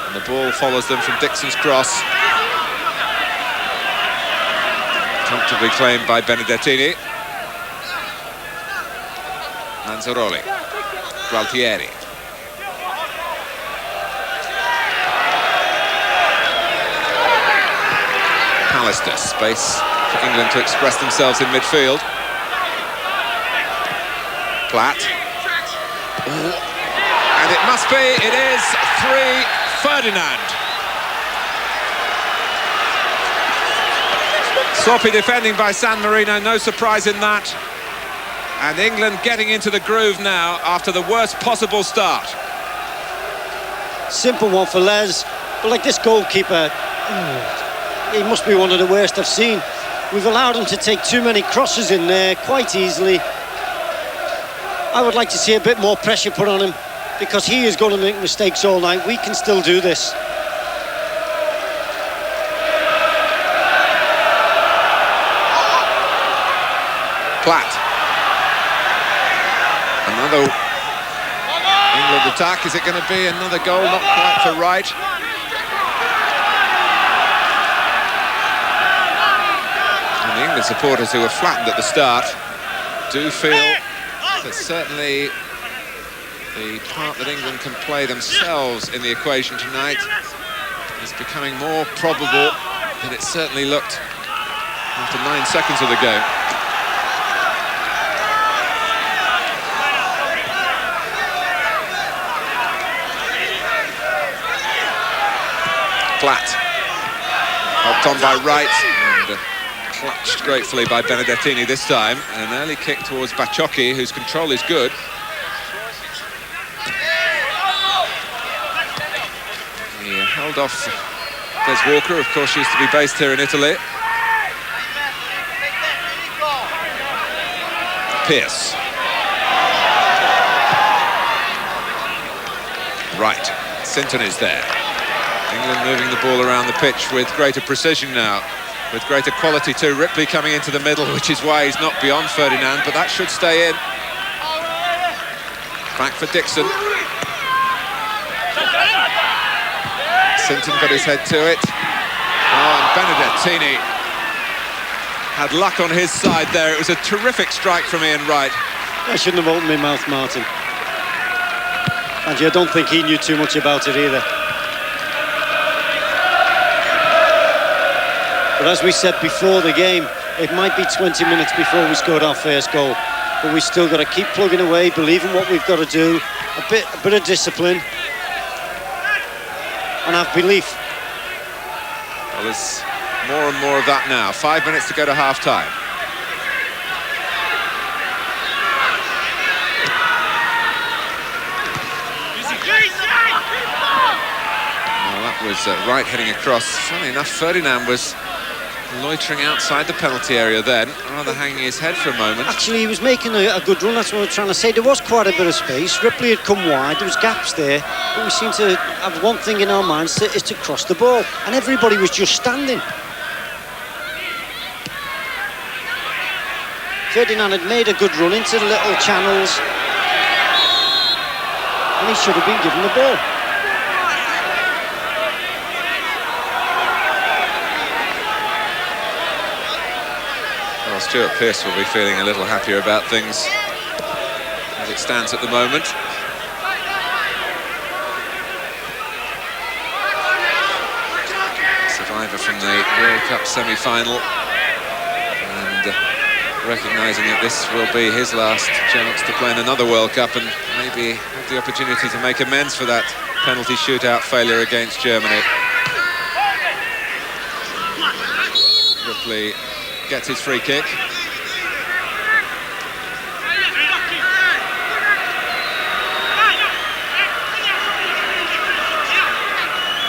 and the ball follows them from Dixon's cross. Comfortably claimed by Benedettini. Manzaroli, Gualtieri. Pallister, space for England to express themselves in midfield. Platt. Ooh. And it must be, it is 3, Ferdinand. Sloppy defending by San Marino, no surprise in that. And England getting into the groove now after the worst possible start. Simple one for Les, but like this goalkeeper, he must be one of the worst I've seen. We've allowed him to take too many crosses in there quite easily. I would like to see a bit more pressure put on him, because he is going to make mistakes all night. We can still do this. Platt. Another England attack. Is it going to be another goal? Not quite for Wright. The England supporters who were flattened at the start do feel that certainly the part that England can play themselves in the equation tonight is becoming more probable than it certainly looked after 9 seconds of the game. Flat. Helped on by Wright and clutched gratefully by Benedettini this time. An early kick towards Baciocchi, whose control is good. He held off Des Walker, of course, used to be based here in Italy. Pearce. Right, Sinton is there. England moving the ball around the pitch with greater precision now, with greater quality too. Ripley coming into the middle, which is why he's not beyond Ferdinand, but that should stay in. Back for Dixon. Sinton got his head to it. Oh, and Benedettini had luck on his side there. It was a terrific strike from Ian Wright. I shouldn't have opened my mouth, Martin. And I don't think he knew too much about it either. But as we said before the game, it might be 20 minutes before we scored our first goal. But we still got to keep plugging away, believe in what we've got to do, a bit of discipline, and have belief. Well, there's more and more of that now. 5 minutes to go to half-time. Well, that was Wright heading across. Funny enough, Ferdinand was loitering outside the penalty area then, rather hanging his head for a moment. Actually, he was making a good run, that's what I'm trying to say. There was quite a bit of space. Ripley had come wide, there was gaps there, but we seem to have one thing in our minds, is to cross the ball, and everybody was just standing. Ferdinand had made a good run into the little channels, and he should have been given the ball. Well, Stuart Pearce will be feeling a little happier about things as it stands at the moment. Survivor from the World Cup semi-final, and recognising that this will be his last chance to play in another World Cup and maybe have the opportunity to make amends for that penalty shootout failure against Germany. Ripley gets his free kick.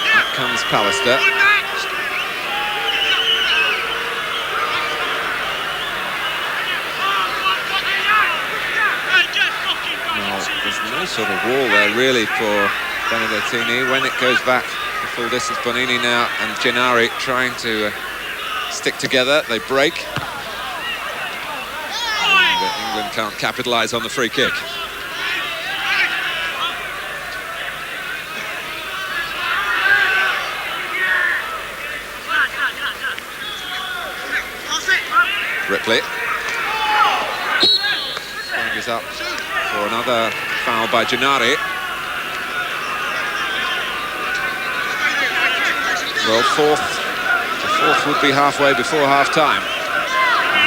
Here comes Pallister. Well, there's no sort of wall there really for Benedettini. When it goes back the full distance, Bonini now and Gennari trying to stick together, they break. And England can't capitalise on the free kick. Ripley. Flag is up for another foul by Gennari. Well, fourth would be halfway before half-time.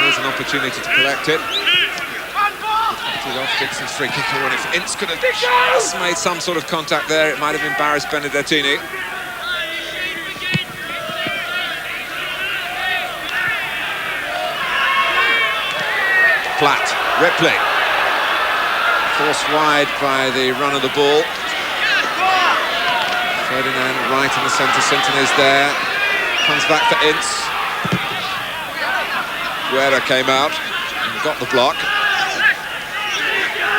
Here's an opportunity to collect it. It off Dixon's free kick. And if Ince could have just made some sort of contact there, it might have embarrassed Benedettini. Flat. Ripley. Forced wide by the run of the ball. Ferdinand right in the centre. Sinton is there. Comes back for Ince. Guerra came out and got the block.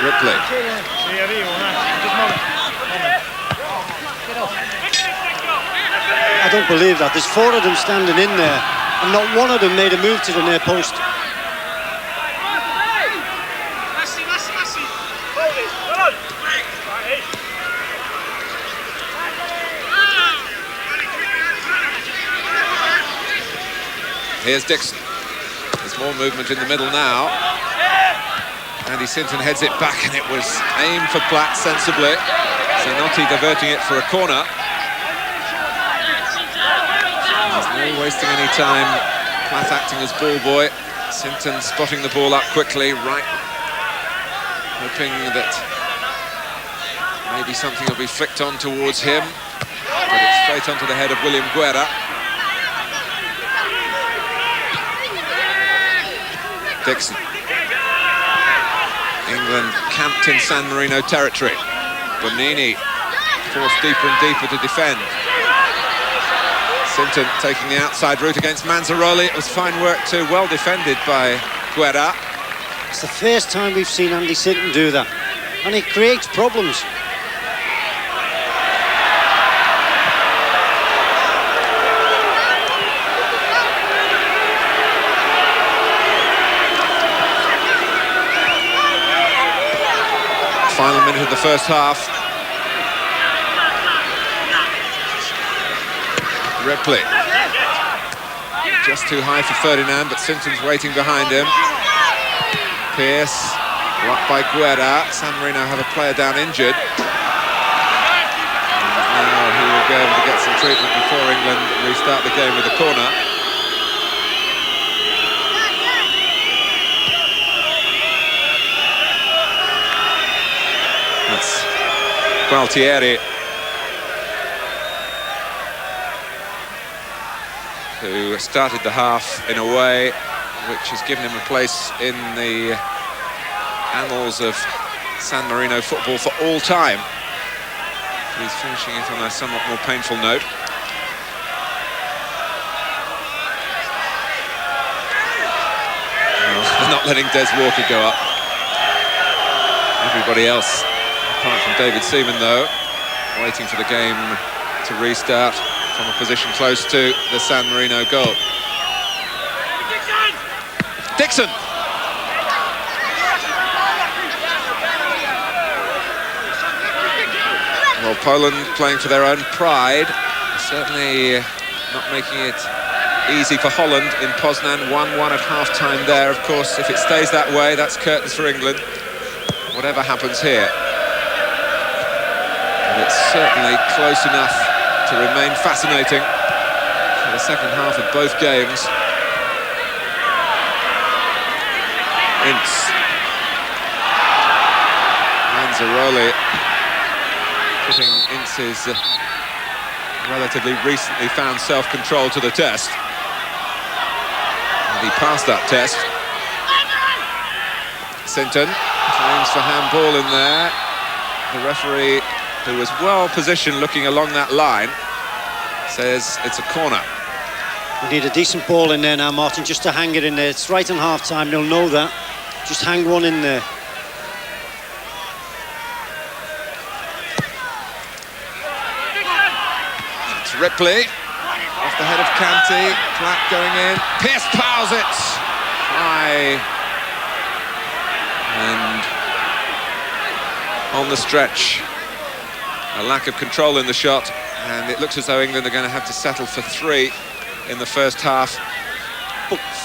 Ripley. I don't believe that. There's four of them standing in there, and not one of them made a move to the near post. Here's Dixon. More movement in the middle now. Andy Sinton heads it back, and it was aimed for Platt sensibly. Zanotti diverting it for a corner. There's no wasting any time. Platt acting as ball boy. Sinton spotting the ball up quickly, right, hoping that maybe something will be flicked on towards him. But it's straight onto the head of William Guerra. Dixon. England camped in San Marino territory. Bonini forced deeper and deeper to defend. Sinton taking the outside route against Manzaroli. It was fine work too, well defended by Guerra. It's the first time we've seen Andy Sinton do that, and it creates problems. Final minute of the first half. Ripley. Just too high for Ferdinand, but Sinton's waiting behind him. Pearce, blocked by Guerra. San Marino have a player down injured. And now he will be able to get some treatment before England restart the game with a corner. That's Gualtieri, who started the half in a way which has given him a place in the annals of San Marino football for all time. He's finishing it on a somewhat more painful note. Well, not letting Des Walker go up. Everybody else, apart from David Seaman, though, waiting for the game to restart from a position close to the San Marino goal. Dixon! Well, Poland playing for their own pride, certainly not making it easy for Holland in Poznan. 1-1 at half-time there. Of course, if it stays that way, that's curtains for England, whatever happens here. And it's certainly close enough to remain fascinating for the second half of both games. Ince. Manzaroli putting Ince's relatively recently found self-control to the test. And he passed that test. Sinton claims for handball in there. The referee, who was well positioned looking along that line, says it's a corner. We need a decent ball in there now, Martin, just to hang it in there. It's right on half-time, they'll know that. Just hang one in there. It's Ripley, off the head of Canty. Platt going in. Pearce powers it high. And on the stretch, a lack of control in the shot, and it looks as though England are going to have to settle for 3 in the first half.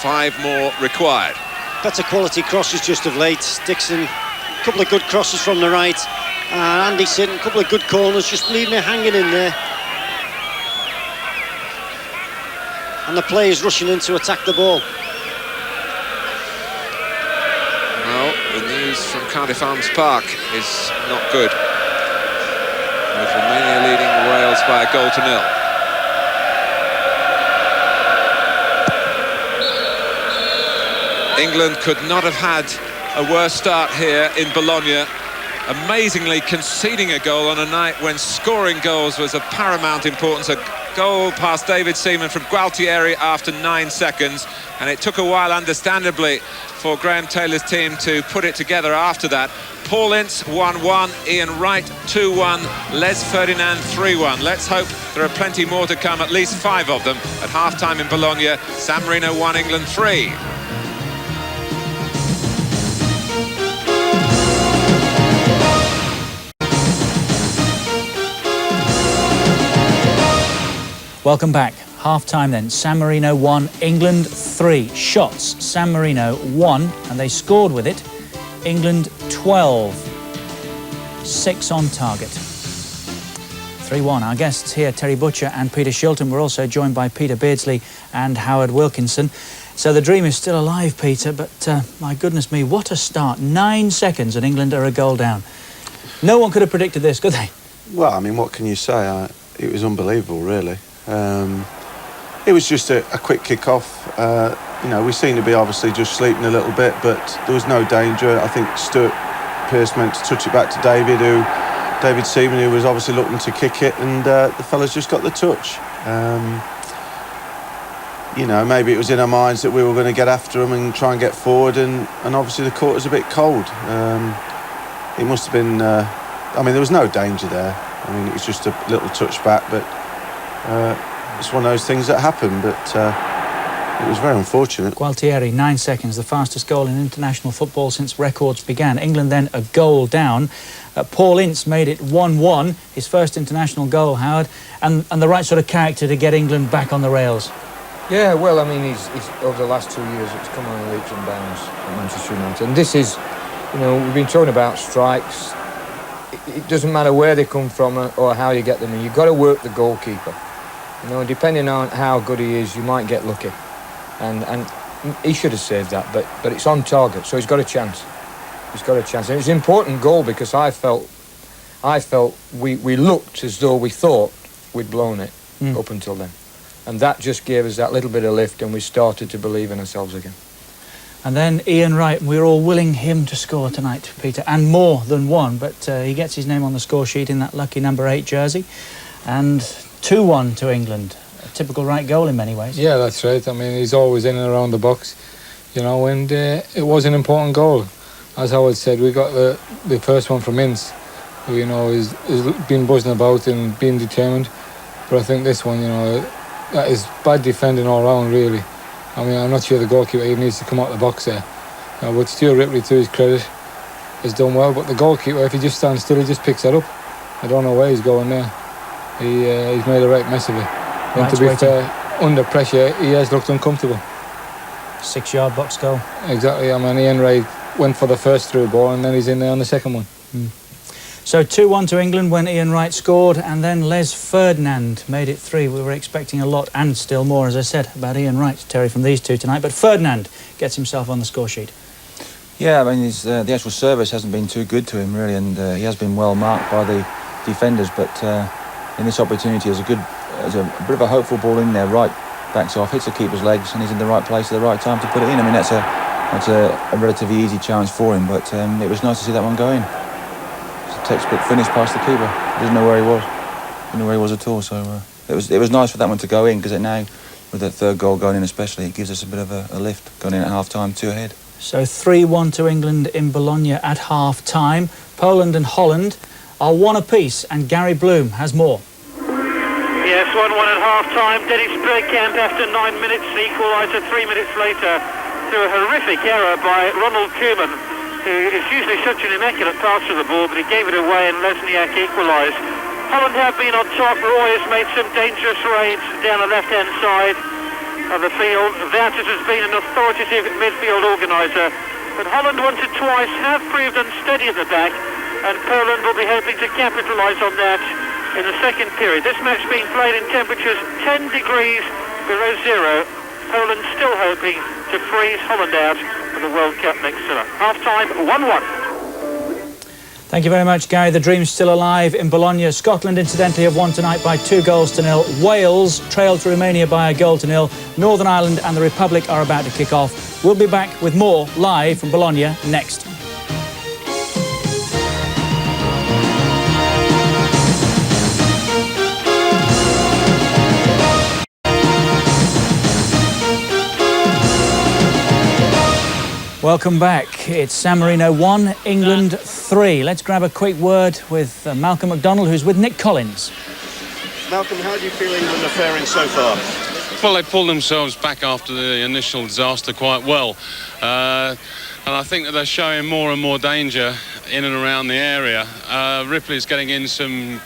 5 more required. Better quality crosses just of late. Dixon, a couple of good crosses from the right. Andy Sinton, a couple of good corners, just leaving it hanging in there. And the players rushing in to attack the ball. Well, the news from Cardiff Arms Park is not good, with Romania leading Wales by a 1-0. England could not have had a worse start here in Bologna, amazingly conceding a goal on a night when scoring goals was of paramount importance. A goal past David Seaman from Gualtieri after 9 seconds, and it took a while, understandably, for Graham Taylor's team to put it together after that. Paul Ince 1-1, Ian Wright 2-1, Les Ferdinand 3-1. Let's hope there are plenty more to come, at least 5 of them at half-time in Bologna. San Marino 1, England 3. Welcome back. Half-time then, San Marino 1, England 3. Shots, San Marino 1, and they scored with it. England 12. 6 on target. 3-1. Our guests here, Terry Butcher and Peter Shilton. We're also joined by Peter Beardsley and Howard Wilkinson. So the dream is still alive, Peter, but my goodness me, what a start. 9 seconds and England are a goal down. No one could have predicted this, could they? Well, I mean, what can you say? It was unbelievable, really. It was just a quick kick-off. You know, we seemed to be obviously just sleeping a little bit, but there was no danger. I think Stuart Pearce meant to touch it back to David Seaman, who was obviously looking to kick it, and the fellas just got the touch. You know, maybe it was in our minds that we were going to get after them and try and get forward, and obviously the court was a bit cold. It must have been... I mean, there was no danger there. I mean, it was just a little touch back, but it's one of those things that happen, but it was very unfortunate. Gualtieri, 9 seconds, the fastest goal in international football since records began. England then a goal down. Paul Ince made it 1-1, his first international goal, Howard, and the right sort of character to get England back on the rails. Yeah, well, I mean, he's over the last 2 years, it's come on leaps and bounds at Manchester United. And this is, you know, we've been talking about strikes. It doesn't matter where they come from or how you get them in. You've got to work the goalkeeper. You know, depending on how good he is, you might get lucky. And he should have saved that, but it's on target, so he's got a chance. He's got a chance. And it's an important goal because I felt we looked as though we thought we'd blown it up until then. And that just gave us that little bit of lift, and we started to believe in ourselves again. And then Ian Wright, we were all willing him to score tonight, Peter, and more than one, but he gets his name on the score sheet in that lucky number 8 jersey. And 2-1 to England. A typical Wright goal in many ways. Yeah, that's right. I mean, he's always in and around the box, you know, and it was an important goal. As Howard said, we got the first one from Ince, who, you know, is been buzzing about and being determined. But I think this one, you know, that is bad defending all round, really. I mean, I'm not sure the goalkeeper even needs to come out the box there. But Stuart Ripley, to his credit, has done well. But the goalkeeper, if he just stands still, he just picks that up. I don't know where he's going there. He's made a right mess of it. And to be fair, under pressure, he has looked uncomfortable. 6-yard box goal. Exactly. I mean, Ian Wright went for the first through ball, and then he's in there on the second one. So 2-1 to England when Ian Wright scored, and then Les Ferdinand made it 3. We were expecting a lot and still more, as I said, about Ian Wright, Terry, from these two tonight. But Ferdinand gets himself on the score sheet. Yeah, I mean, the actual service hasn't been too good to him, really, and he has been well marked by the defenders. But in this opportunity, there's a bit of a hopeful ball in there. Wright backs off, hits the keeper's legs, and he's in the right place at the right time to put it in. I mean, that's a relatively easy challenge for him, but it was nice to see that one go in. Textbook finish past the keeper. He doesn't know where he was. Didn't know where he was at all. So it was nice for that one to go in, because now, with that third goal going in especially, it gives us a bit of a lift going in at half-time, 2 ahead. So 3-1 to England in Bologna at half-time. Poland and Holland are 1 apiece, and Gary Bloom has more. Yes, 1-1 at half-time. Dennis Bergkamp after 9 minutes, equaliser 3 minutes later through a horrific error by Ronald Koeman, who is usually such an immaculate passer of the ball, but he gave it away and Lesniak equalised. Holland have been on top. Roy has made some dangerous raids down the left-hand side of the field. Wouters has been an authoritative midfield organiser, but Holland once or twice have proved unsteady at the back, and Poland will be hoping to capitalise on that in the second period. This match being played in temperatures 10 degrees below zero. Poland still hoping to freeze Holland out for the World Cup next summer. Half-time, 1-1. Thank you very much, Gary. The dream's still alive in Bologna. Scotland, incidentally, have won tonight by 2-0. Wales trailed to Romania by 1-0. Northern Ireland and the Republic are about to kick off. We'll be back with more live from Bologna next. Welcome back. It's San Marino 1, England 3. Let's grab a quick word with Malcolm McDonald, who's with Nick Collins. Malcolm, how do you feel England are faring so far? Well, they pulled themselves back after the initial disaster quite well. and I think that they're showing more and more danger in and around the area. Ripley's getting in some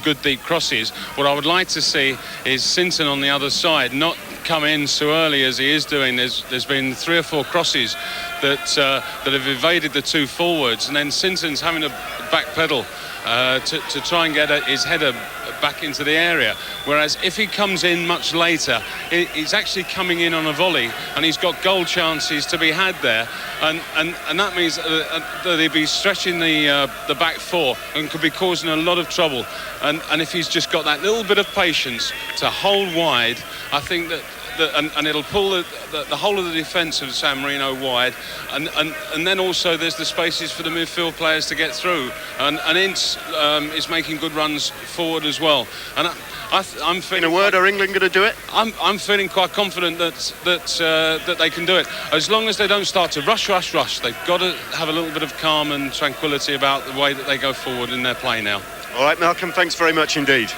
good deep crosses. What I would like to see is Sinton on the other side not come in so early as he is doing. There's been 3 or 4 crosses that have evaded the 2 forwards, and then Sinton's having to backpedal to try and get his header back into the area. Whereas if he comes in much later, he's actually coming in on a volley, and he's got goal chances to be had there, and that means that he'll be stretching the back 4 and could be causing a lot of trouble. And if he's just got that little bit of patience to hold wide, I think that and it'll pull the whole of the defence of San Marino wide, and then also there's the spaces for the midfield players to get through, and Ince is making good runs forward as well. And I'm feeling, in a word, are England going to do it? I'm feeling quite confident that they can do it, as long as they don't start to rush. They've got to have a little bit of calm and tranquility about the way that they go forward in their play now. All right, Malcolm, thanks very much indeed.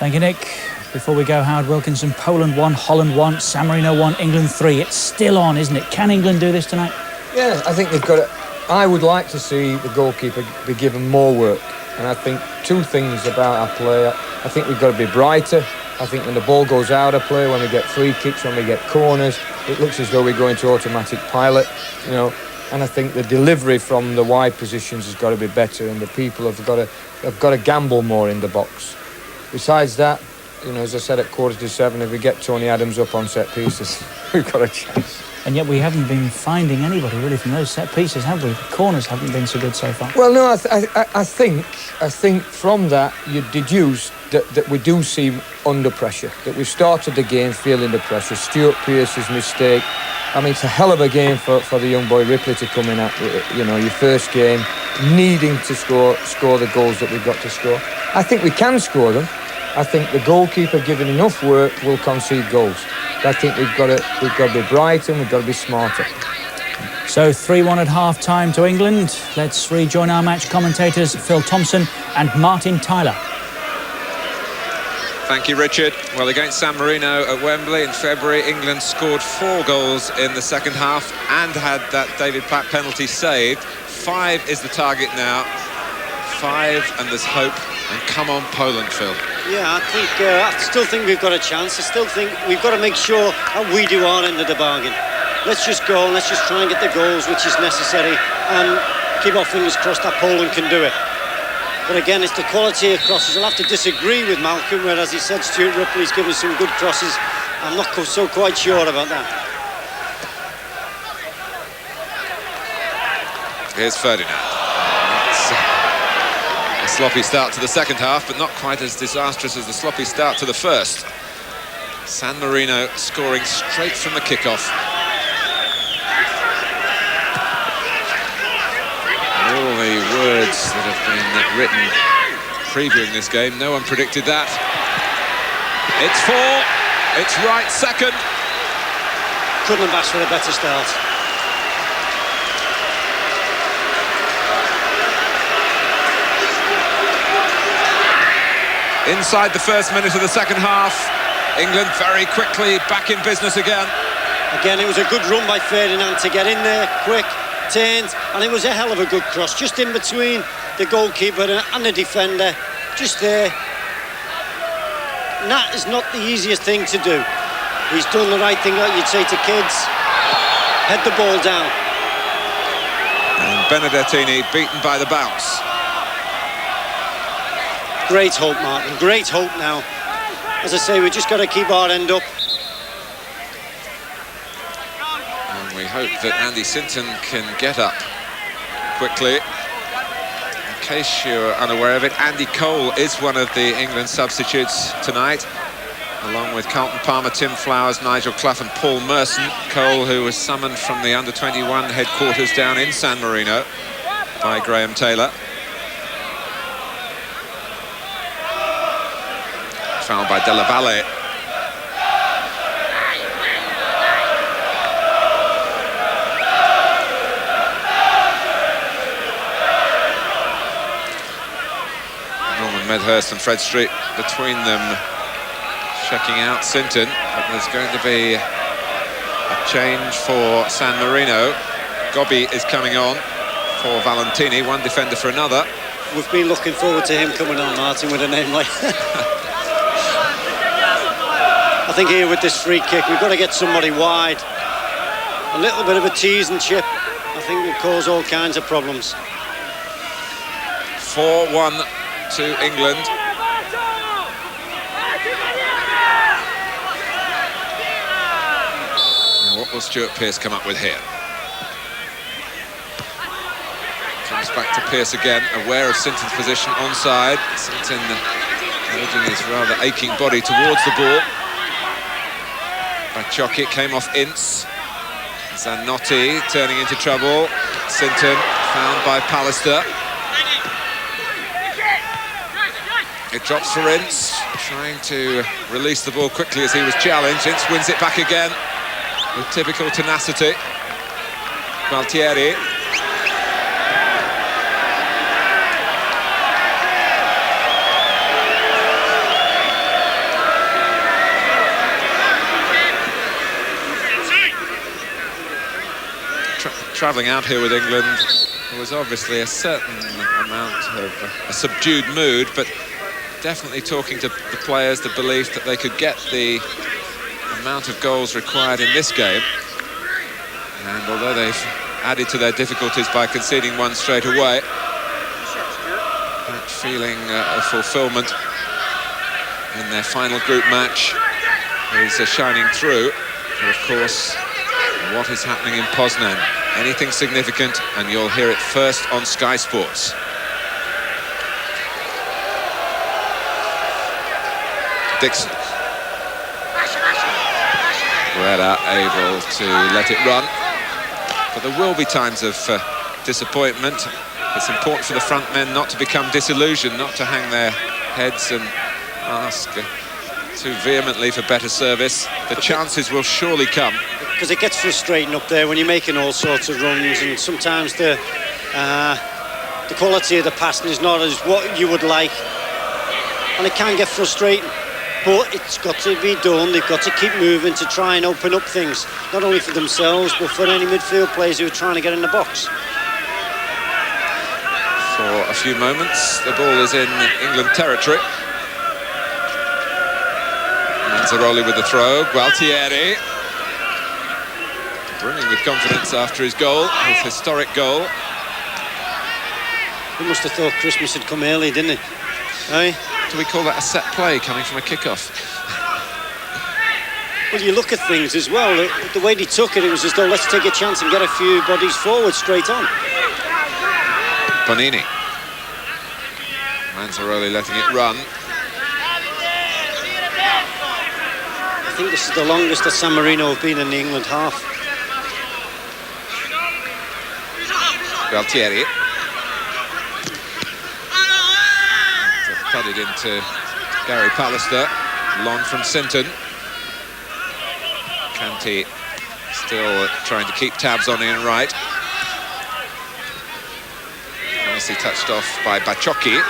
Thank you, Nick. Before we go, Howard Wilkinson, Poland 1, Holland 1, San Marino 1, England 3. It's still on, isn't it? Can England do this tonight? Yeah, I think they've got it. I would like to see the goalkeeper be given more work. And I think 2 things about our play. I think we've got to be brighter. I think when the ball goes out of play, when we get free kicks, when we get corners, it looks as though we're going to automatic pilot, you know. And I think the delivery from the wide positions has got to be better, and the people have got to gamble more in the box. Besides that, you know, as I said at 7:15, if we get Tony Adams up on set pieces, we've got a chance. And yet we haven't been finding anybody really from those set pieces, have we? The corners haven't been so good so far. Well, no, I think from that you deduce that we do seem under pressure, that we've started the game feeling the pressure. Stuart Pearce's mistake. I mean, it's a hell of a game for the young boy Ripley to come in at, you know, your first game, needing to score the goals that we've got to score. I think we can score them. I think the goalkeeper, given enough work, will concede goals. I think we've got to be bright and we've got to be smarter. So 3-1 at half-time to England. Let's rejoin our match commentators, Phil Thompson and Martin Tyler. Thank you, Richard. Well, against San Marino at Wembley in February, England scored 4 goals in the second half and had that David Platt penalty saved. 5 is the target now. 5, and there's hope. And come on, Poland, Phil. Yeah, I still think we've got a chance. I still think we've got to make sure that we do our end of the bargain. Let's just go and let's just try and get the goals, which is necessary, and keep our fingers crossed that Poland can do it. But again, it's the quality of crosses. I'll have to disagree with Malcolm, where, as he said, Stuart Ripley's given some good crosses. I'm not so quite sure about that. Here's Ferdinand. A sloppy start to the second half, but not quite as disastrous as the sloppy start to the first. San Marino scoring straight from the kickoff. All the words that have been written previewing this game, no one predicted that. It's 4, it's right second. Couldn't have asked for a better start. Inside the first minute of the second half, England very quickly back in business again. Again, it was a good run by Ferdinand to get in there, quick, turned, and it was a hell of a good cross, just in between the goalkeeper and the defender, just there. And that is not the easiest thing to do. He's done the right thing, like you'd say to kids, head the ball down. And Benedettini beaten by the bounce. Great hope, Martin, great hope now. As I say, we just got to keep our end up. And we hope that Andy Sinton can get up quickly. In case you're unaware of it, Andy Cole is one of the England substitutes tonight, along with Carlton Palmer, Tim Flowers, Nigel Clough and Paul Merson. Cole, who was summoned from the under-21 headquarters down in San Marino by Graham Taylor. Foul by Della Valle. Norman Medhurst and Fred Street between them, checking out Sinton. But there's going to be a change for San Marino. Gobbi is coming on for Valentini, one defender for another. We've been looking forward to him coming on, Martin, with a name like I think here with this free kick, we've got to get somebody wide. A little bit of a tease and chip, I think, will cause all kinds of problems. 4-1 to England. And what will Stuart Pearce come up with here? Comes back to Pearce again, aware of Sinton's position onside. Sinton urging his rather aching body towards the ball. Bachoki came off Ince. Zanotti turning into trouble. Sinton found by Pallister. It drops for Ince, trying to release the ball quickly as he was challenged. Ince wins it back again with typical tenacity. Gualtieri. Travelling out here with England, there was obviously a certain amount of a subdued mood, but definitely talking to the players, the belief that they could get the amount of goals required in this game. And although they've added to their difficulties by conceding one straight away, that feeling of fulfilment in their final group match is shining through. But of course, what is happening in Poznan? Anything significant, and you'll hear it first on Sky Sports. Dixon. Guerra able to let it run. But there will be times of disappointment. It's important for the front men not to become disillusioned, not to hang their heads and ask too vehemently for better service. The chances will surely come. Because it gets frustrating up there when you're making all sorts of runs, and sometimes the quality of the passing is not as what you would like, and it can get frustrating. But it's got to be done. They've got to keep moving to try and open up things, not only for themselves but for any midfield players who are trying to get in the box. For a few moments, the ball is in England territory. Manzaroli with the throw. Gualtieri brimming with confidence after his goal, his historic goal. He must have thought Christmas had come early, didn't he? Hey? Do we call that a set play coming from a kickoff? Well, you look at things as well. The way he took it, it was as though let's take a chance and get a few bodies forward straight on. Bonini. Manzaroli letting it run. I think this is the longest that San Marino have been in the England half. Gualtieri. Thudded into Gary Pallister. Long from Sinton. Kanti still trying to keep tabs on Ian Wright. Nicely touched off by Bachoki.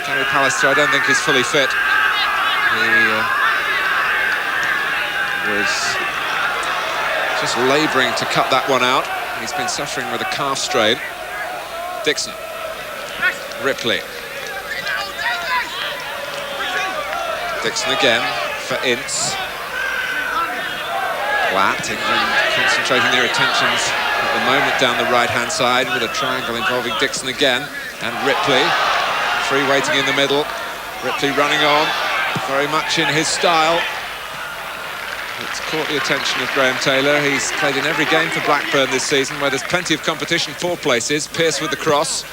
Gary Pallister, I don't think is fully fit. He was just labouring to cut that one out. He's been suffering with a calf strain. Dixon. Ripley. Dixon again for Ince. Platt, England concentrating their attentions at the moment down the right-hand side with a triangle involving Dixon again and Ripley. Three waiting in the middle. Ripley running on, very much in his style. It's caught the attention of Graham Taylor. He's played in every game for Blackburn this season, where there's plenty of competition for places. Pearce with the cross.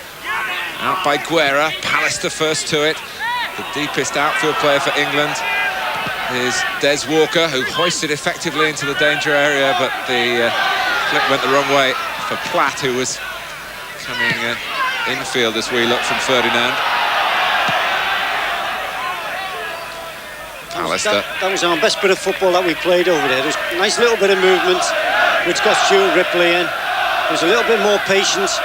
Out by Guerra. Pallister first to it. The deepest outfield player for England is Des Walker, who hoisted effectively into the danger area, but the flip went the wrong way for Platt, who was coming infield as we look from Ferdinand. That was our best bit of football that we played over there. There was a nice little bit of movement, which got Stuart Ripley in. There was a little bit more patience.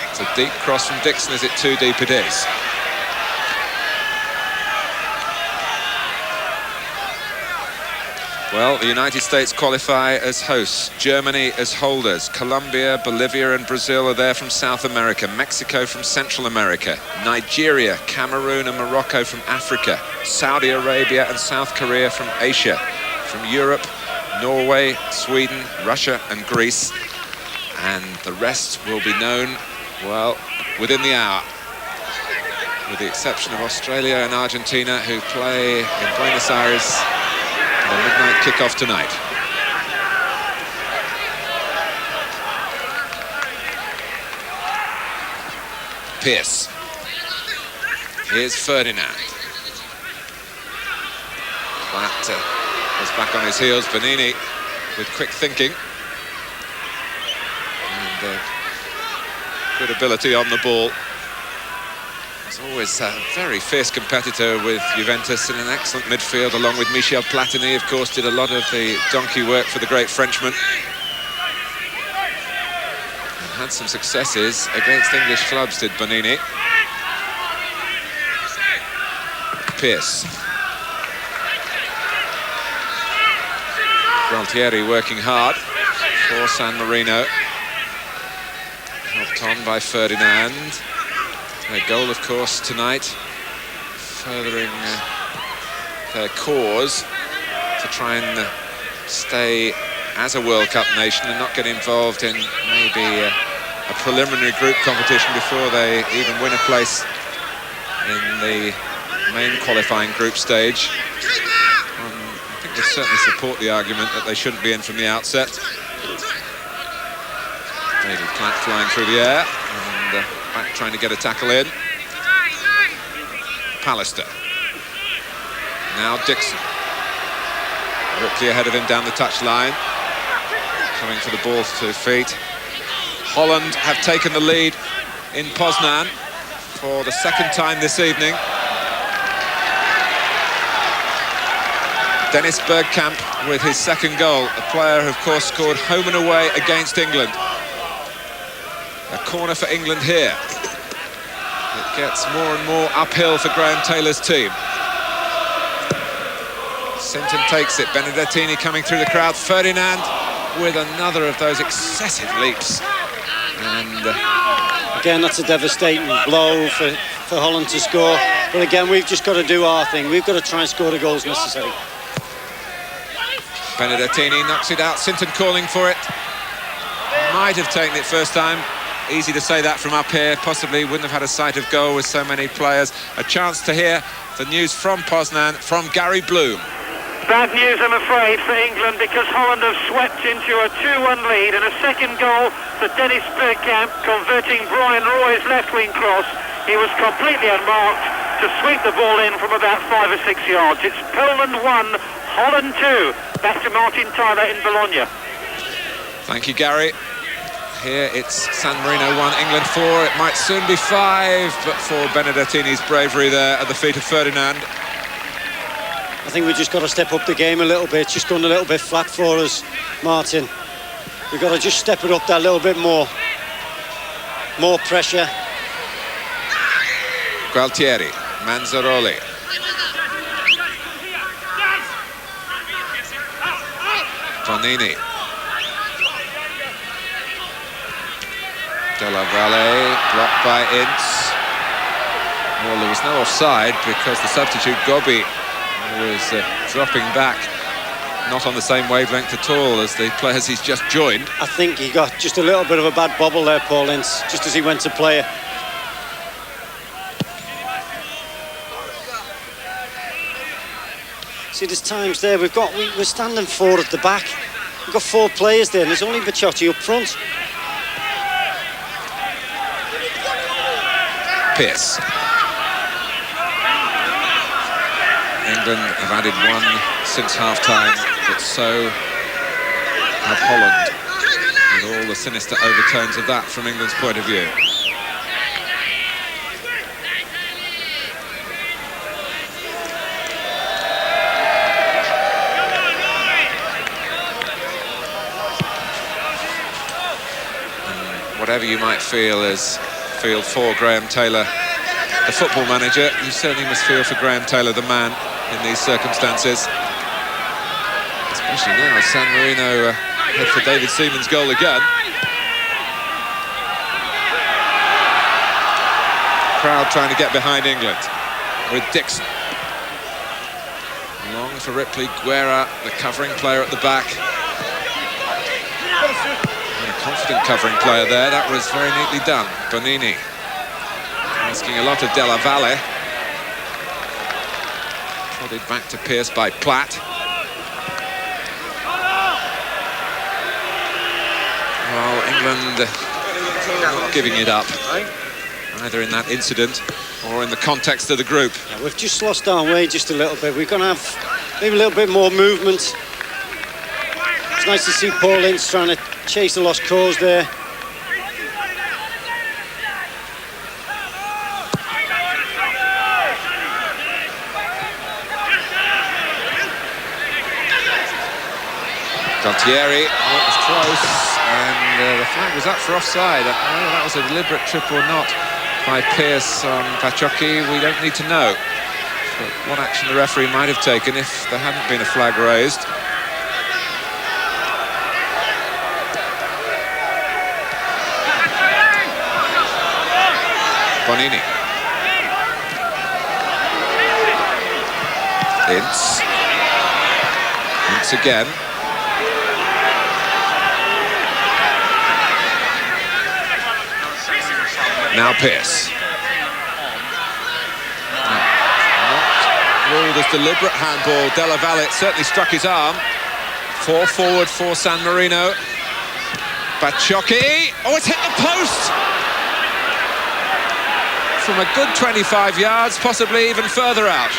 It's a deep cross from Dixon. Is it too deep? It is. Well, the United States qualify as hosts, Germany as holders, Colombia, Bolivia and Brazil are there from South America, Mexico from Central America, Nigeria, Cameroon and Morocco from Africa, Saudi Arabia and South Korea from Asia, from Europe, Norway, Sweden, Russia and Greece, and the rest will be known, well, within the hour, with the exception of Australia and Argentina, who play in Buenos Aires the midnight kickoff tonight. Pearce. Here's Ferdinand. That was back on his heels. Bonini with quick thinking. And good ability on the ball. He's always a very fierce competitor with Juventus, in an excellent midfield, along with Michel Platini, of course, did a lot of the donkey work for the great Frenchman. And had some successes against English clubs, did Bonini. Pearce. Gualtieri working hard for San Marino. Helped on by Ferdinand. Their goal, of course, tonight, furthering their cause to try and stay as a World Cup nation and not get involved in maybe a preliminary group competition before they even win a place in the main qualifying group stage. I think they certainly support the argument that they shouldn't be in from the outset. David Platt flying through the air and back trying to get a tackle in. Pallister. Now Dixon. Ripley ahead of him down the touchline. Coming for the ball to feet. Holland have taken the lead in Poznan for the second time this evening. Dennis Bergkamp with his second goal. A player who, of course, scored home and away against England. A corner for England here. It gets more and more uphill for Graham Taylor's team. Sinton takes it. Benedettini coming through the crowd. Ferdinand with another of those excessive leaps. And again, that's a devastating blow for Holland to score. But again, we've just got to do our thing. We've got to try and score the goals necessary. Benedettini knocks it out. Sinton calling for it. Might have taken it first time. Easy to say that from up here. Possibly wouldn't have had a sight of goal with so many players. A chance to hear the news from Poznan from Gary Bloom. Bad news, I'm afraid, for England, because Holland have swept into a 2-1 lead, and a second goal for Dennis Bergkamp, converting Brian Roy's left-wing cross. He was completely unmarked to sweep the ball in from about 5 or 6 yards. It's Poland 1, Holland 2. Back to Martin Tyler in Bologna. Thank you, Gary. Here it's San Marino 1, England 4. It might soon be 5, but for Benedettini's bravery there at the feet of Ferdinand. I think we just got to step up the game a little bit. It's just gone a little bit flat for us, Martin. We've got to just step it up that little bit more. More pressure. Gualtieri, Manzaroli. Tonini. Della Valle, blocked by Ince. Well, there was no offside because the substitute Gobi was dropping back, not on the same wavelength at all as the players he's just joined. I think he got just a little bit of a bad bobble there, Paul Ince, just as he went to play it. See, there's times there we're standing 4 at the back. We've got 4 players there, and there's only Bacciotti up front. Pearce. England have added 1 since half-time, but so have Holland, with all the sinister overtones of that from England's point of view. And whatever you might feel for Graham Taylor, the football manager, you certainly must feel for Graham Taylor, the man, in these circumstances. It's Actually, now San Marino head for David Seaman's goal again. Crowd trying to get behind England with Dixon. Long for Ripley, Guerra, the covering player at the back. And a confident covering player there. That was very neatly done. Bonini asking a lot of Della Valle. Prodded back to Pearce by Platt. Well, England not giving it up, either in that incident or in the context of the group. Yeah, we've just lost our way just a little bit. We're going to have maybe a little bit more movement. It's nice to see Paul Ince trying to chase the lost cause there. Galtieri, oh, it was close, and the flag was up for offside. Whether that was a deliberate trip or not by Pearce on Paciocchi, we don't need to know. But what action the referee might have taken if there hadn't been a flag raised. Bonini. Ince. Ince again. Now Pearce. Not ruled as deliberate handball. Della Valle certainly struck his arm. 4 forward for San Marino. Paciocchi. Oh, it's hit the post! From a good 25 yards, possibly even further out.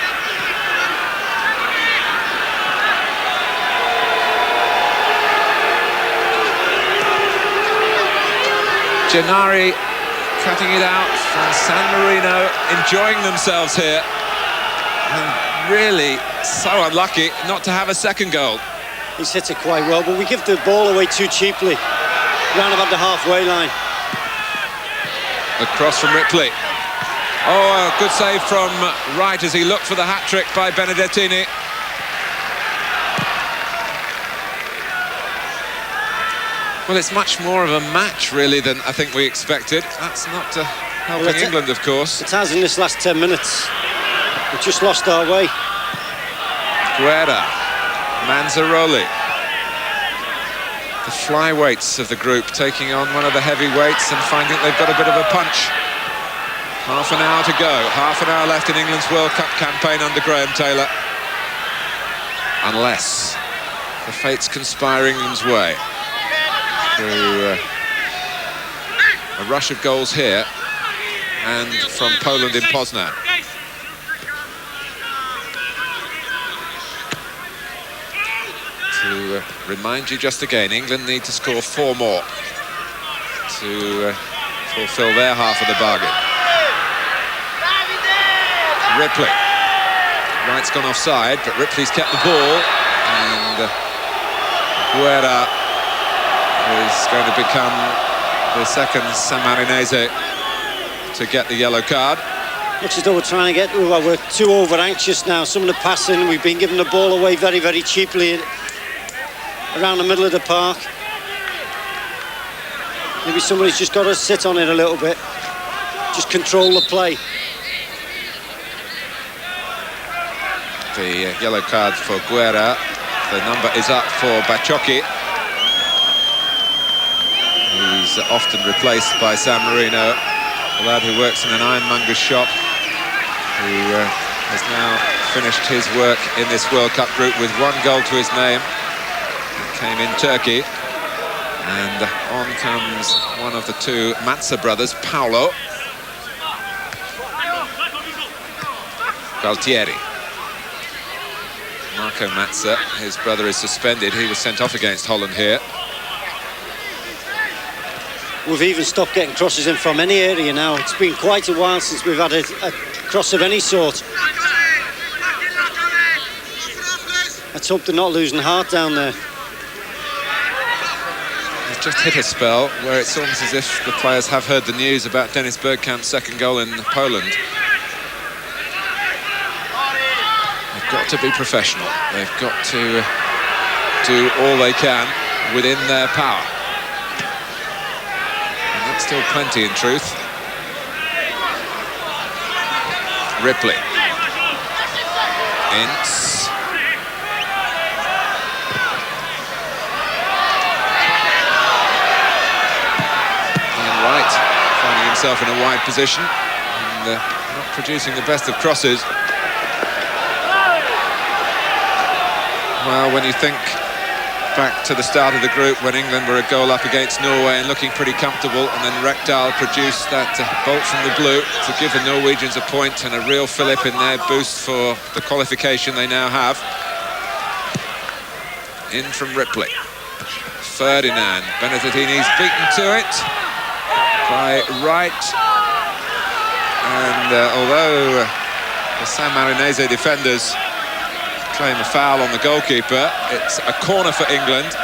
Gennari cutting it out from San Marino, enjoying themselves here. And really so unlucky not to have a second goal. He's hit it quite well, but we give the ball away too cheaply. Round about the halfway line. Across from Ripley. Oh, a good save from Wright as he looked for the hat-trick by Benedettini. Well, it's much more of a match, really, than I think we expected. That's not helping England, of course. It has in this last 10 minutes. We've just lost our way. Guerra, Manzaroli. The flyweights of the group taking on one of the heavyweights and finding that they've got a bit of a punch. Half an hour to go. Half an hour left in England's World Cup campaign under Graham Taylor. Unless the fates conspire England's way. Through a rush of goals here and from Poland in Poznan. To remind you just again, England need to score 4 more to fulfill their half of the bargain. Ripley. Wright's gone offside, but Ripley's kept the ball, and Guerra is going to become the second Sammarinese to get the yellow card. Looks as though we're trying to get, well, we're too over anxious now. Some of the passing, we've been giving the ball away very, very cheaply around the middle of the park. Maybe somebody's just got to sit on it a little bit, just control the play. The yellow card for Guerra. The number is up for Paciocchi. He's often replaced by San Marino, a lad who works in an ironmonger's shop, who has now finished his work in this World Cup group with 1 goal to his name. It came in Turkey. And on comes one of the 2 Mazza brothers, Paolo. Galtieri. Marco Mazza, his brother, is suspended. He was sent off against Holland here. We've even stopped getting crosses in from any area now. It's been quite a while since we've had a cross of any sort. Let's hope they're not losing heart down there. They've just hit a spell where it's almost as if the players have heard the news about Dennis Bergkamp's second goal in Poland. They've got to be professional. They've got to do all they can within their power. And that's still plenty in truth. Ripley. Ince. And Wright finding himself in a wide position and not producing the best of crosses. Well, when you think back to the start of the group when England were a goal up against Norway and looking pretty comfortable, and then Rekdal produced that bolt from the blue to give the Norwegians a point and a real fillip in their boost for the qualification they now have. In from Ripley. Ferdinand. Benedettini's beaten to it by Wright. And although the San Marinese defenders claim a foul on the goalkeeper, it's a corner for England.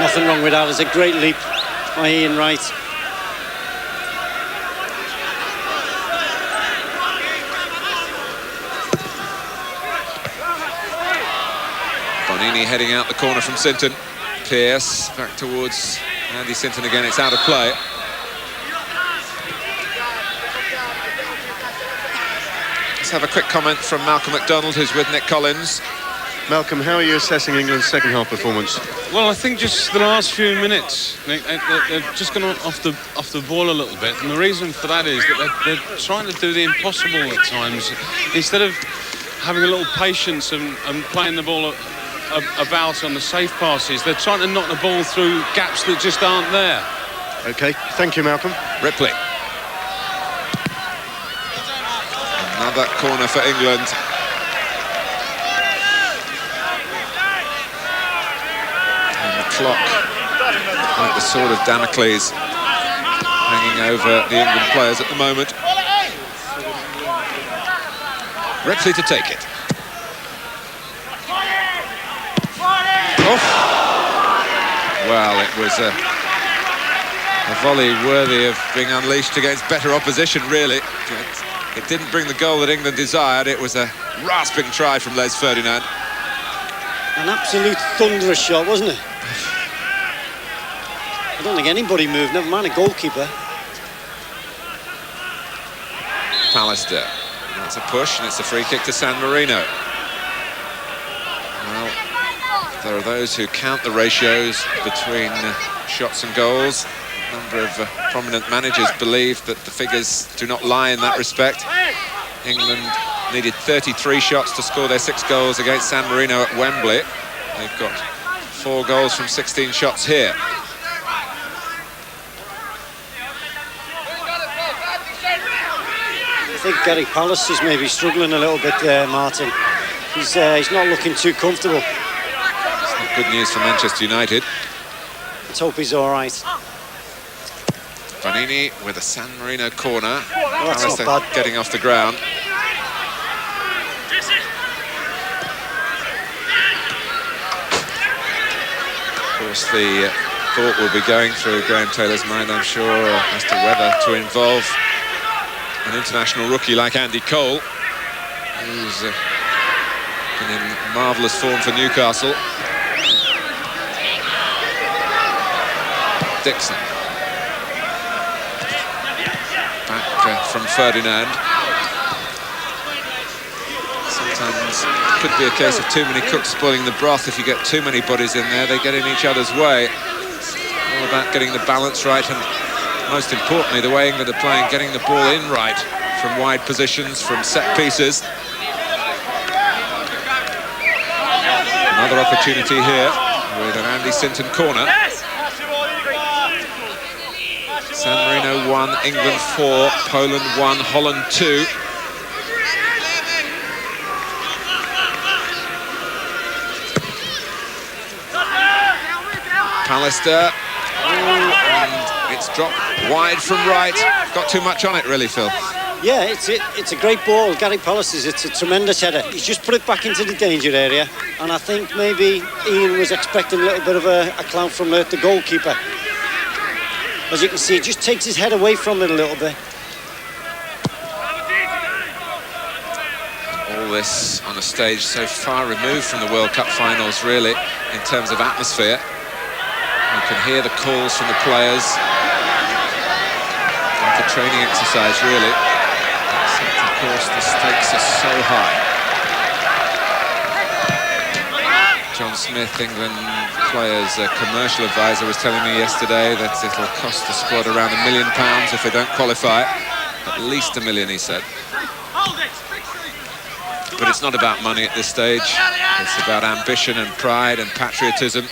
Nothing wrong with that. It's a great leap by Ian Wright. Bonini heading out the corner from Sinton. Pearce back towards Andy Sinton again. It's out of play. Let's have a quick comment from Malcolm MacDonald, who's with Nick Collins. Malcolm, how are you assessing England's second half performance? Well, I think just the last few minutes, Nick, they're just gone off the ball a little bit, and the reason for that is that they're trying to do the impossible at times. Instead of having a little patience and playing the ball about on the safe passes, they're trying to knock the ball through gaps that just aren't there. OK, thank you, Malcolm. Ripley. Another corner for England. And the clock, like the sword of Damocles, hanging over the England players at the moment. Ripley to take it. Oh. Well, it was a volley worthy of being unleashed against better opposition, really. It didn't bring the goal that England desired. It was a rasping try from Les Ferdinand. An absolute thunderous shot, wasn't it? I don't think anybody moved, never mind a goalkeeper. Pallister. That's a push, and it's a free kick to San Marino. Well, there are those who count the ratios between shots and goals. A number of prominent managers believe that the figures do not lie in that respect. England needed 33 shots to score their 6 goals against San Marino at Wembley. They've got 4 goals from 16 shots here. I think Gary Pallister is maybe struggling a little bit there, Martin. He's not looking too comfortable. It's not good news for Manchester United. Let's hope he's all right. Bonini with a San Marino corner. Oh, that's Pallister not bad. getting off the ground. Of course, the thought will be going through Graham Taylor's mind, I'm sure, as to whether to involve an international rookie like Andy Cole, who's been in marvellous form for Newcastle. Dixon. Back from Ferdinand. Sometimes it could be a case of too many cooks spoiling the broth. If you get too many bodies in there, they get in each other's way. It's all about getting the balance right, and most importantly, the way England are playing, getting the ball in right from wide positions, from set pieces. Another opportunity here with an Andy Sinton corner. San Marino 1, England 4, Poland 1, Holland 2. Pallister. And it's dropped wide from right. Got too much on it, really, Phil. Yeah, it's a great ball. Gary Pallister's, it's a tremendous header. He's just put it back into the danger area, and I think maybe Ian was expecting a little bit of a clout from the goalkeeper. As you can see, it just takes his head away from it a little bit. All all this on a stage so far removed from the World Cup finals, really, in terms of atmosphere. You can hear the calls from the players. Like a training exercise, really. Except, of course, the stakes are so high. John Smith, England players' commercial advisor, was telling me yesterday that it'll cost the squad around £1 million if they don't qualify. At least £1 million, he said. But it's not about money at this stage. It's about ambition and pride and patriotism.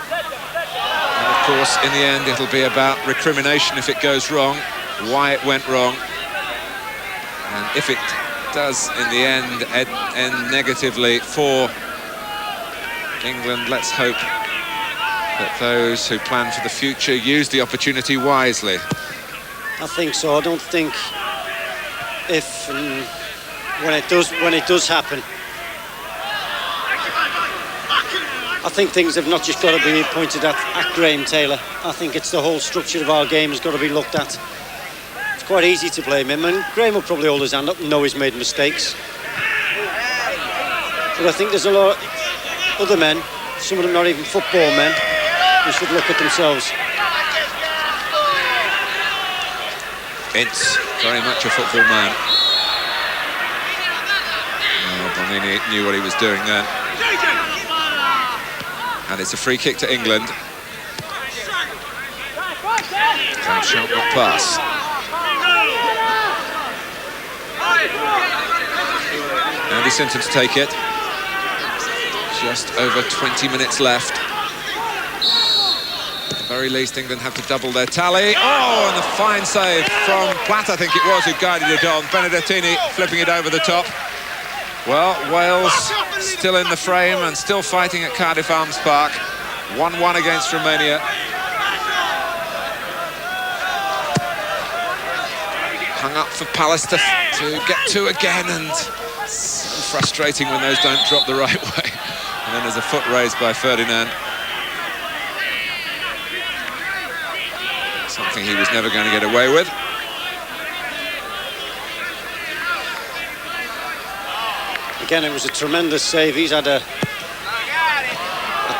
And of course, in the end, it'll be about recrimination if it goes wrong, why it went wrong. And if it does, in the end, end negatively for England, let's hope that those who plan for the future use the opportunity wisely. I think so. I don't think if and when it does happen, I think things have not just got to be pointed at Graham Taylor. I think it's the whole structure of our game has got to be looked at. It's quite easy to blame him, and Graham will probably hold his hand up and know he's made mistakes. But I think there's a lot of other men, some of them not even football men, who should look at themselves. Ince, very much a football man. Bonini knew what he was doing then. And it's a free kick to England. Shot not pass. Andy Sinton to take it. Just over 20 minutes left. At the very least, England have to double their tally. Oh, and a fine save from Platt, I think it was, who guided it on. Benedettini flipping it over the top. Well, Wales still in the frame and still fighting at Cardiff Arms Park. 1-1 against Romania. Hung up for Pallister to get two again, and so frustrating when those don't drop the right way. And then there's a foot raised by Ferdinand. Something he was never going to get away with. Again, it was a tremendous save. He's had a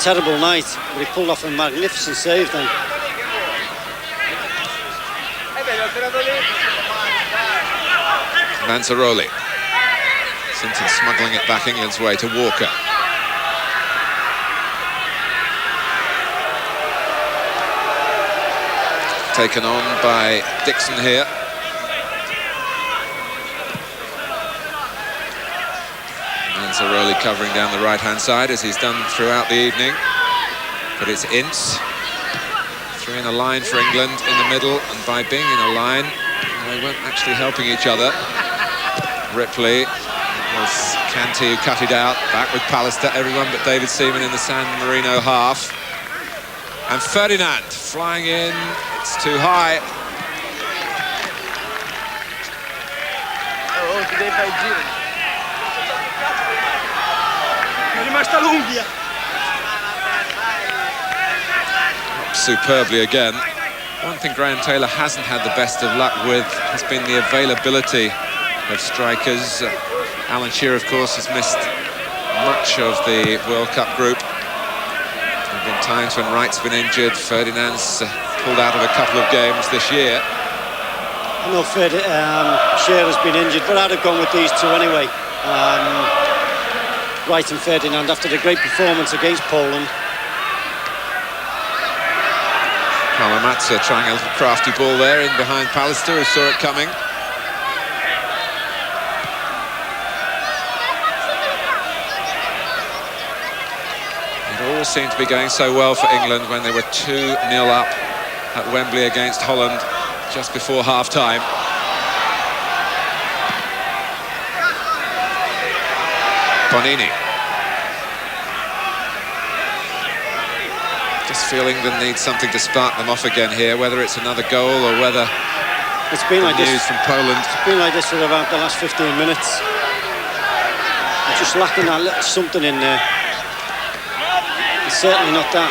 terrible night, but he pulled off a magnificent save then. Manzaroli. Sinton smuggling it back England's way to Walker. Taken on by Dixon here. Manzaroli covering down the right-hand side as he's done throughout the evening. But it's Ince. Three in a line for England in the middle, and by being in a line, they weren't actually helping each other. Ripley, it was Canty who cut it out, back with Pallister, everyone but David Seaman in the San Marino half. And Ferdinand flying in, it's too high. Up superbly again. One thing Graham Taylor hasn't had the best of luck with has been the availability of strikers. Alan Shearer, of course, has missed much of the World Cup group. There have been times when Wright's been injured. Ferdinand's pulled out of a couple of games this year. I know Shearer's been injured, but I'd have gone with these two anyway. Wright and Ferdinand after the great performance against Poland. Kalamatsa trying a little crafty ball there in behind Pallister, who saw it coming. It all seemed to be going so well for England when they were 2-0 up at Wembley against Holland just before half-time. Bonini. Just feel England needs something to spark them off again here, whether it's another goal or whether it's been like news this from Poland. It's been like this for about the last 15 minutes. I'm just lacking that little something in there. It's certainly not that.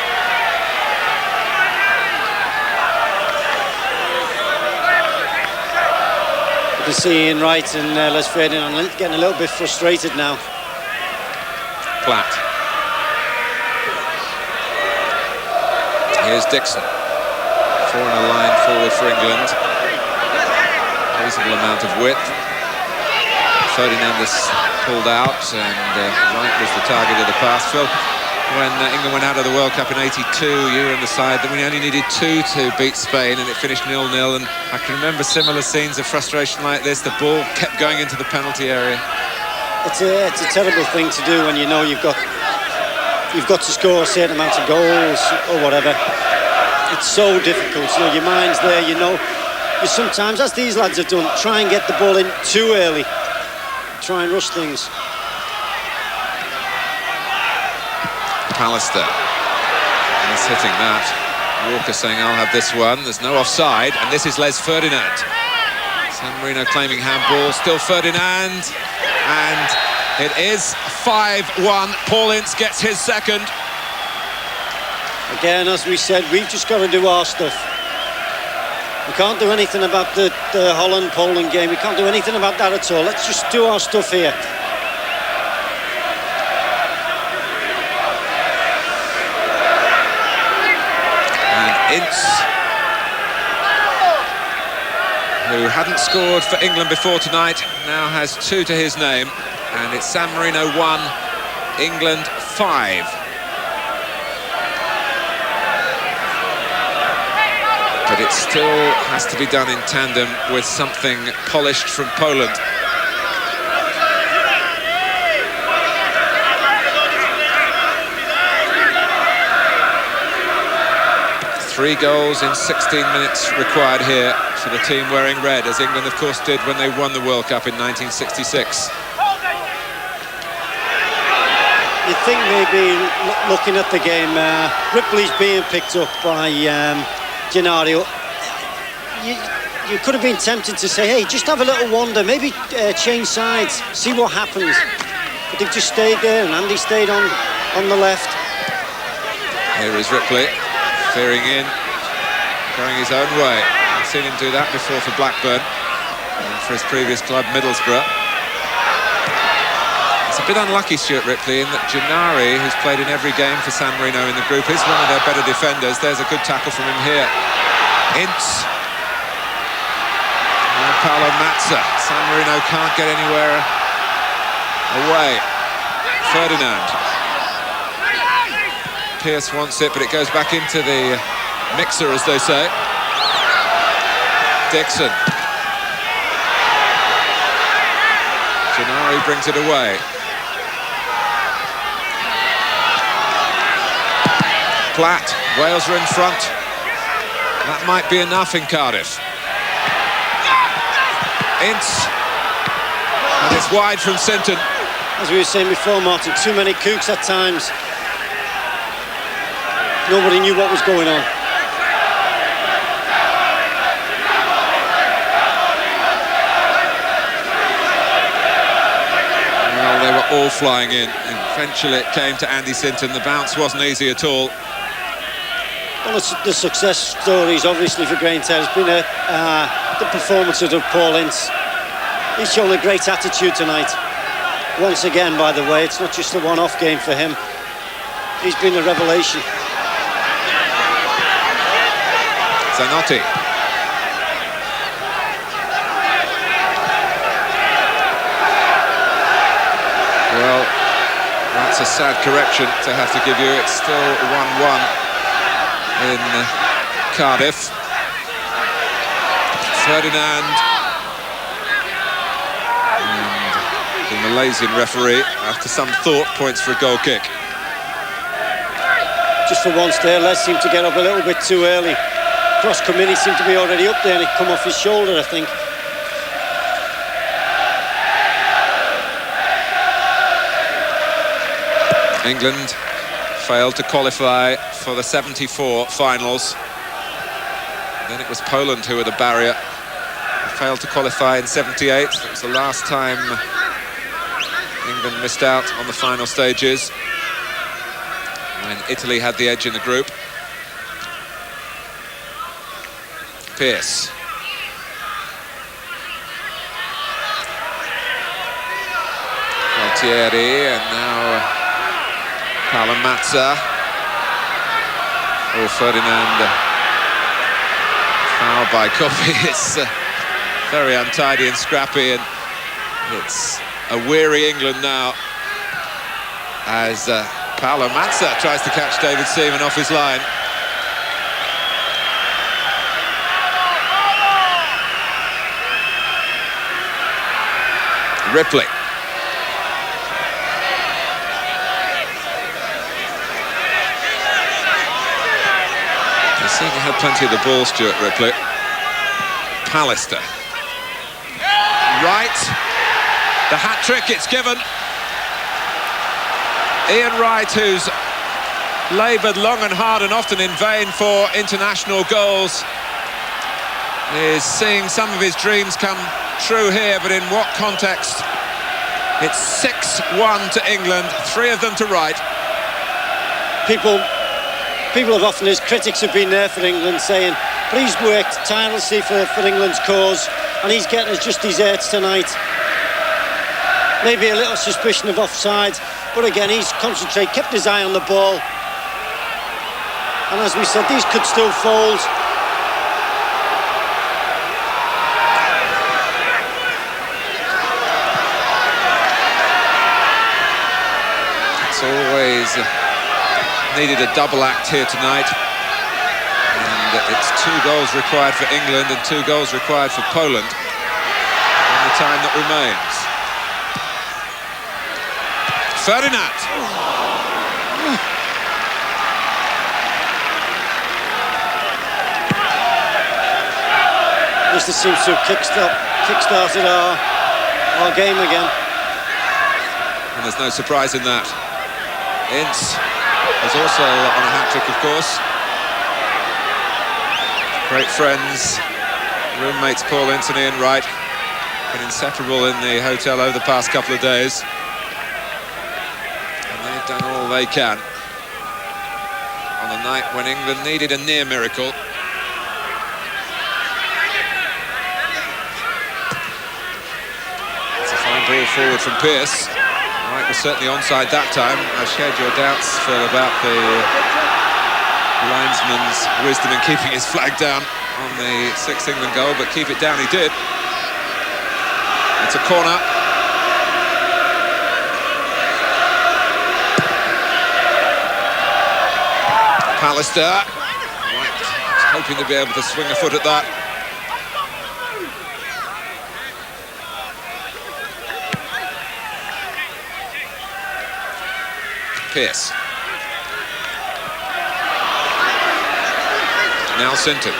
But can see Ian Wright and Les Ferdinand getting a little bit frustrated now. Platt. Here's Dixon. 4 in a line forward for England. Reasonable amount of width. Ferdinand is pulled out, and Wright was the target of the pass. Phil, when England went out of the World Cup in '82, you were on the side that we only needed 2 to beat Spain, and it finished 0-0. And I can remember similar scenes of frustration like this. The ball kept going into the penalty area. It's a terrible thing to do when you know you've got to score a certain amount of goals or whatever. It's so difficult. You know, your mind's there. You know, you sometimes, as these lads have done, try and get the ball in too early. Try and rush things. Pallister. He's hitting that. Walker saying, I'll have this one. There's no offside, and this is Les Ferdinand. San Marino claiming handball. Still Ferdinand. And it is 5-1. Paul Ince gets his second. Again, as we said, we've just got to do our stuff. We can't do anything about the Holland-Poland game. We can't do anything about that at all. Let's just do our stuff here. And Ince, who hadn't scored for England before tonight, now has 2 to his name. And it's San Marino 1, England 5. But it still has to be done in tandem with something polished from Poland. Three goals in 16 minutes required here for the team wearing red, as England, of course, did when they won the World Cup in 1966. You'd think maybe, looking at the game, Ripley's being picked up by Gennaro. You could have been tempted to say, hey, just have a little wander, maybe change sides, see what happens. But they've just stayed there, and Andy stayed on the left. Here is Ripley, veering in, going his own way. I've seen him do that before for Blackburn and for his previous club, Middlesbrough. It's a bit unlucky, Stuart Ripley, in that Gennaro, who's played in every game for San Marino in the group, is one of their better defenders. There's a good tackle from him here. Ince. And Paolo Mazza. San Marino can't get anywhere away. Ferdinand. Pearce wants it, but it goes back into the mixer, as they say. Dixon. Gennaro brings it away. Platt. Wales are in front. That might be enough in Cardiff. Ince. And it's wide from Sinton. As we were saying before, Martin, too many kooks at times. Nobody knew what was going on. Well, they were all flying in. Eventually it came to Andy Sinton. The bounce wasn't easy at all. Well, the success stories, obviously, for Grainshead has been the performances of Paul Ince. He's shown a great attitude tonight. Once again, by the way, it's not just a one-off game for him. He's been a revelation. Zanotti. Well, that's a sad correction to have to give you. It's still 1-1 in Cardiff. Ferdinand. And the Malaysian referee, after some thought, points for a goal kick. Just for once there, Les seemed to get up a little bit too early. Cross committee seemed to be already up there, and it come off his shoulder, I think. England failed to qualify for the 74 finals. Then it was Poland who were the barrier. They failed to qualify in 78. That was the last time England missed out on the final stages, when Italy had the edge in the group. Pearce. Thierry, and now Palamazza. Oh, Ferdinand. Foul by Coffey. It's very untidy and scrappy, and it's a weary England now as Palamazza tries to catch David Seaman off his line. Ripley. He seemed to have plenty of the ball, Stuart Ripley. Pallister. Wright. The hat-trick, it's given. Ian Wright, who's laboured long and hard and often in vain for international goals, is seeing some of his dreams come true here, but in what context? It's 6-1 to England, 3 of them to Wright. People have often, as critics have been there for England, saying, but he's worked tirelessly for England's cause, and he's getting his just desserts tonight. Maybe a little suspicion of offside, but again, he's concentrated, kept his eye on the ball. And as we said, these could still fold. It's always needed a double act here tonight. And it's 2 goals required for England and 2 goals required for Poland in the time that remains. Ferdinand. This seems to have kick-started our game again. And there's no surprise in that. Ince was also on a hat-trick, of course. Great friends, roommates Paul Ince and Ian Wright, been inseparable in the hotel over the past couple of days. And they've done all they can on a night when England needed a near miracle. It's a fine ball forward from Pearce. Wright was certainly onside that time. I shared your doubts, Phil, about the linesman's wisdom in keeping his flag down on the 6th England goal, but keep it down he did. It's a corner. Pallister. Right, hoping to be able to swing a foot at that. Pearce. Now Sinton. It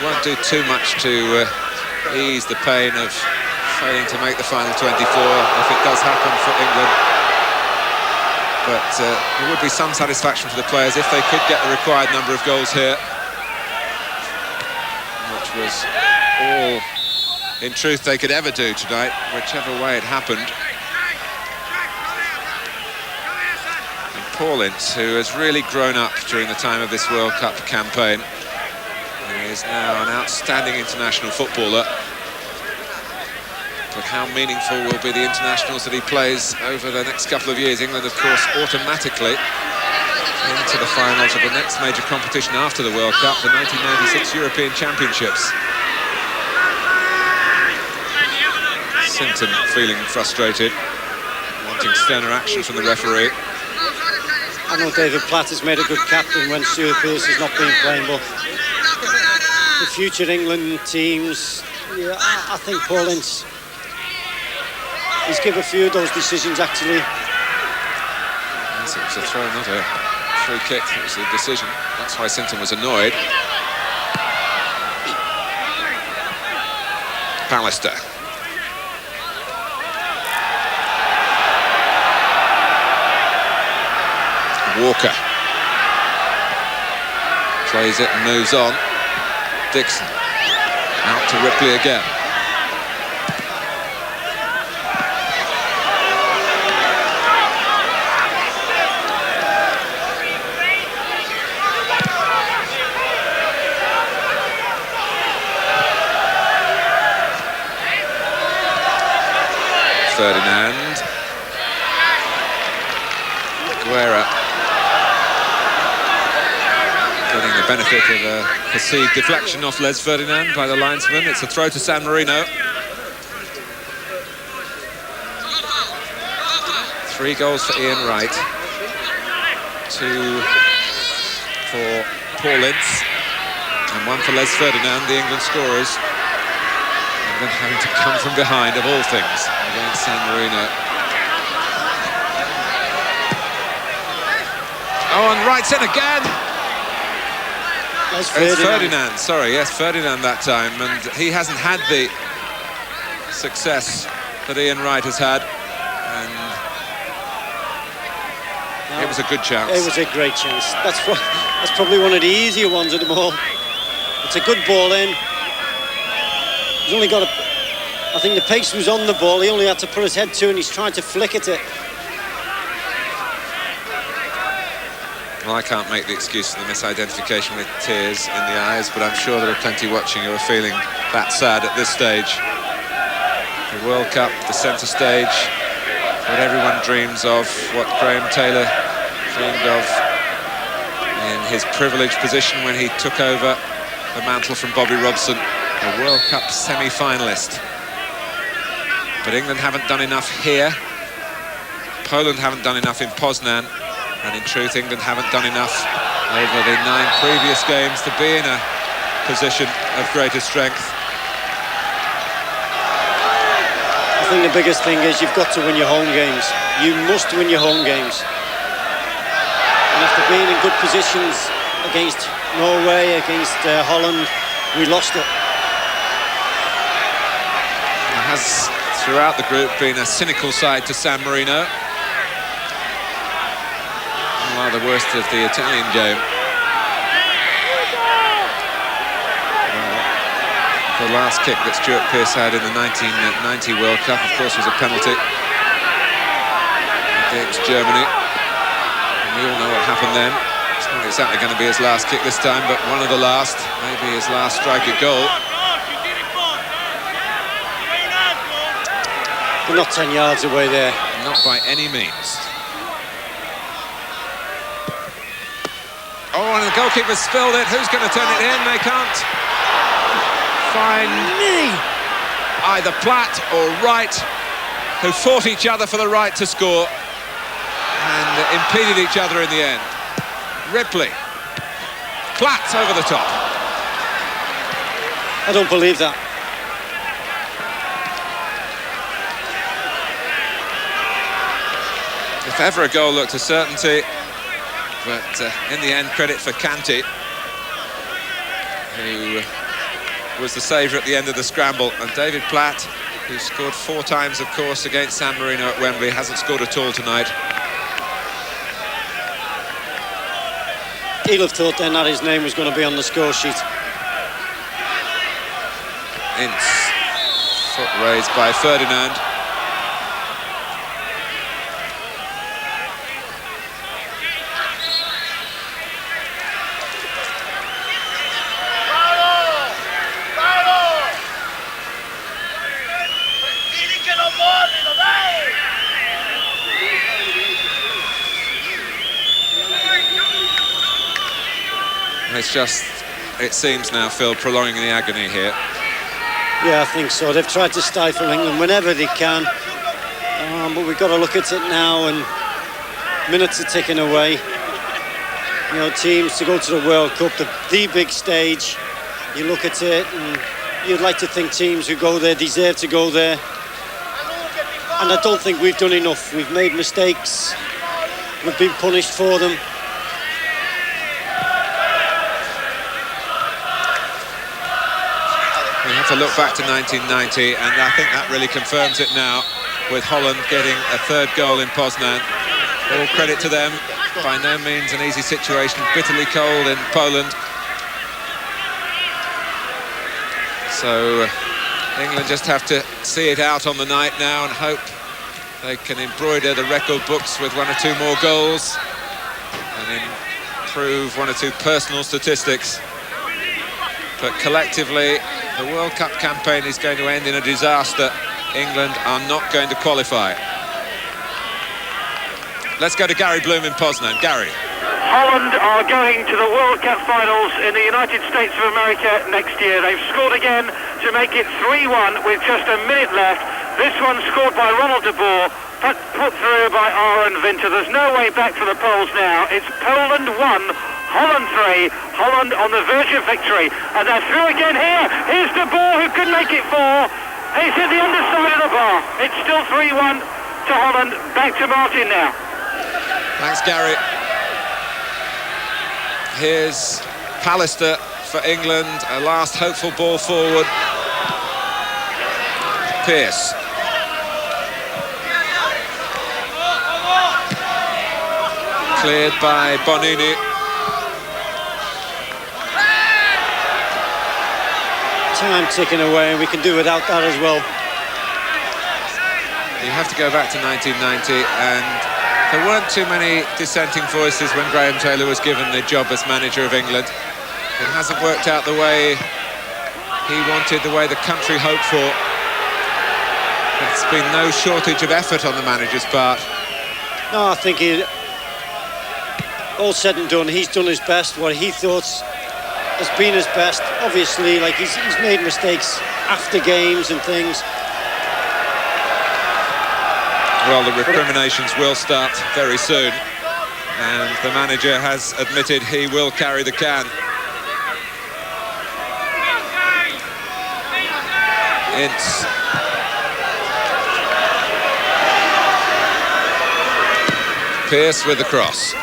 won't do too much to ease the pain of failing to make the final 24 if it does happen for England. But there would be some satisfaction for the players if they could get the required number of goals here. Which was all, in truth, they could ever do tonight, whichever way it happened. And Paul Ince, who has really grown up during the time of this World Cup campaign, and is now an outstanding international footballer. But how meaningful will be the internationals that he plays over the next couple of years? England, of course, automatically into the finals of the next major competition after the World Cup, the 1996 European Championships. Sinton feeling frustrated, wanting sterner action from the referee. I know David Platt has made a good captain when Stuart Pearce has not been playing, but the future England teams, yeah, I think Paul Ince, he's given a few of those decisions actually. Yes, it was a throw, not a free kick. It was a decision. That's why Sinton was annoyed. Pallister. Walker. Plays it and moves on. Dixon. Out to Ripley again. Ferdinand. Guerra getting the benefit of a perceived deflection off Les Ferdinand by the linesman. It's a throw to San Marino. 3 goals for Ian Wright. 2 for Paul Ince. And 1 for Les Ferdinand, the England scorers. England having to come from behind, of all things, against San Marino. Oh, and Wright's in again! It's Ferdinand, sorry, yes, Ferdinand that time. And he hasn't had the success that Ian Wright has had. And it was a good chance. It was a great chance. That's probably one of the easier ones of them all. It's a good ball in. He's only got I think the pace was on the ball. He only had to put his head to, and he's trying to flick at it. Well, I can't make the excuse for the misidentification with tears in the eyes, but I'm sure there are plenty watching who are feeling that sad at this stage. The World Cup, the centre stage, what everyone dreams of, what Graham Taylor dreamed of in his privileged position when he took over the mantle from Bobby Robson, a World Cup semi-finalist. But England haven't done enough here. Poland haven't done enough in Poznan. And in truth, England haven't done enough over the 9 previous games to be in a position of greater strength. I think the biggest thing is you've got to win your home games. You must win your home games. And after being in good positions against Norway, against Holland, we lost it. There has, throughout the group, been a cynical side to San Marino. One of the worst of the Italian game. The last kick that Stuart Pearce had in the 1990 World Cup, of course, was a penalty against Germany. And we all know what happened then. It's not exactly going to be his last kick this time, but one of the last, maybe his last strike at goal. We're not 10 yards away there. Not by any means. Oh, and the goalkeeper spilled it. Who's going to turn it in? They can't find either Platt or Wright, who fought each other for the right to score and impeded each other in the end. Ripley. Platt over the top. I don't believe that. If ever a goal looked a certainty, but in the end, credit for Kanté, who was the saviour at the end of the scramble. And David Platt, who scored 4 times, of course, against San Marino at Wembley, hasn't scored at all tonight. He'll have thought then that his name was going to be on the score sheet. Ince, foot raised by Ferdinand. It's just, it seems now, Phil, prolonging the agony here. Yeah, I think so. They've tried to stifle England whenever they can. But we've got to look at it now, and minutes are ticking away. You know, teams to go to the World Cup, the big stage, you look at it and you'd like to think teams who go there deserve to go there. And I don't think we've done enough. We've made mistakes. We've been punished for them. We have to look back to 1990, and I think that really confirms it now, with Holland getting a 3rd goal in Poznan. All credit to them. By no means an easy situation, bitterly cold in Poland. So England just have to see it out on the night now and hope they can embroider the record books with 1 or 2 more goals and improve 1 or 2 personal statistics. But collectively, the World Cup campaign is going to end in a disaster England are not going to qualify. Let's go to Gary Bloom in Poznan. Gary. Holland are going to the World Cup finals in the United States of America next year. They've scored again to make it 3-1 with just a minute left. This one scored by Ronald de Boer, put through by Aaron Winter. There's no way back for the Poles now. It's Poland 1, Holland 3, Holland on the verge of victory. And they're through again here. Here's de Boer, who could make it 4. He's hit the underside of the bar. It's still 3-1 to Holland. Back to Martin now. Thanks, Gary. Here's Pallister for England. A last hopeful ball forward. Pearce. Cleared by Bonini. Time ticking away, and we can do without that as well. You have to go back to 1990, and there weren't too many dissenting voices when Graham Taylor was given the job as manager of England. It hasn't worked out the way he wanted, the way the country hoped for. There's been no shortage of effort on the manager's part. No, I think all said and done, he's done his best. What he thought has been his best. Obviously, like he's made mistakes after games and things. Well, the recriminations will start very soon, and the manager has admitted he will carry the can. It's Pearce with the cross.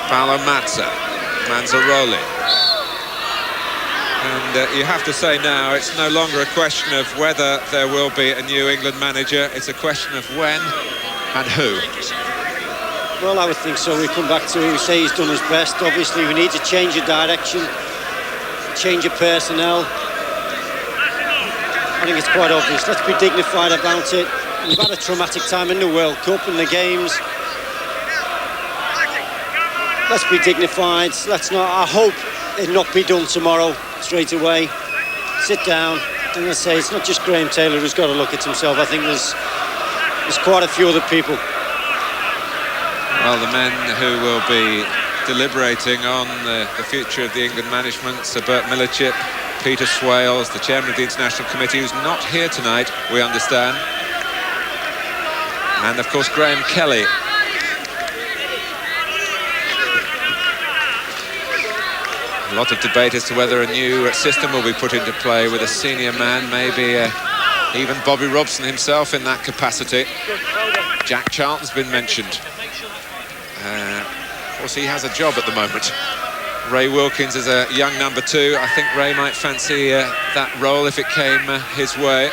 Paolo Mazza, Manzaroli. And you have to say now, it's no longer a question of whether there will be a new England manager. It's a question of when and who. Well, I would think so. We come back to it, we say he's done his best. Obviously, we need to change the direction, change of personnel. I think it's quite obvious. Let's be dignified about it. We've had a traumatic time in the World Cup, in the games. Let's be dignified. Let's not, I hope it not be done tomorrow straight away. Sit down. And I say it's not just Graham Taylor who's got to look at himself. I think there's quite a few other people. Well, the men who will be deliberating on the future of the England management, Sir Bert Millichip, Peter Swales, the chairman of the International Committee, who's not here tonight, we understand. And, of course, Graham Kelly. A lot of debate as to whether a new system will be put into play with a senior man, maybe even Bobby Robson himself in that capacity. Jack Charlton's been mentioned. Of course, he has a job at the moment. Ray Wilkins is a young number 2. I think Ray might fancy that role if it came his way.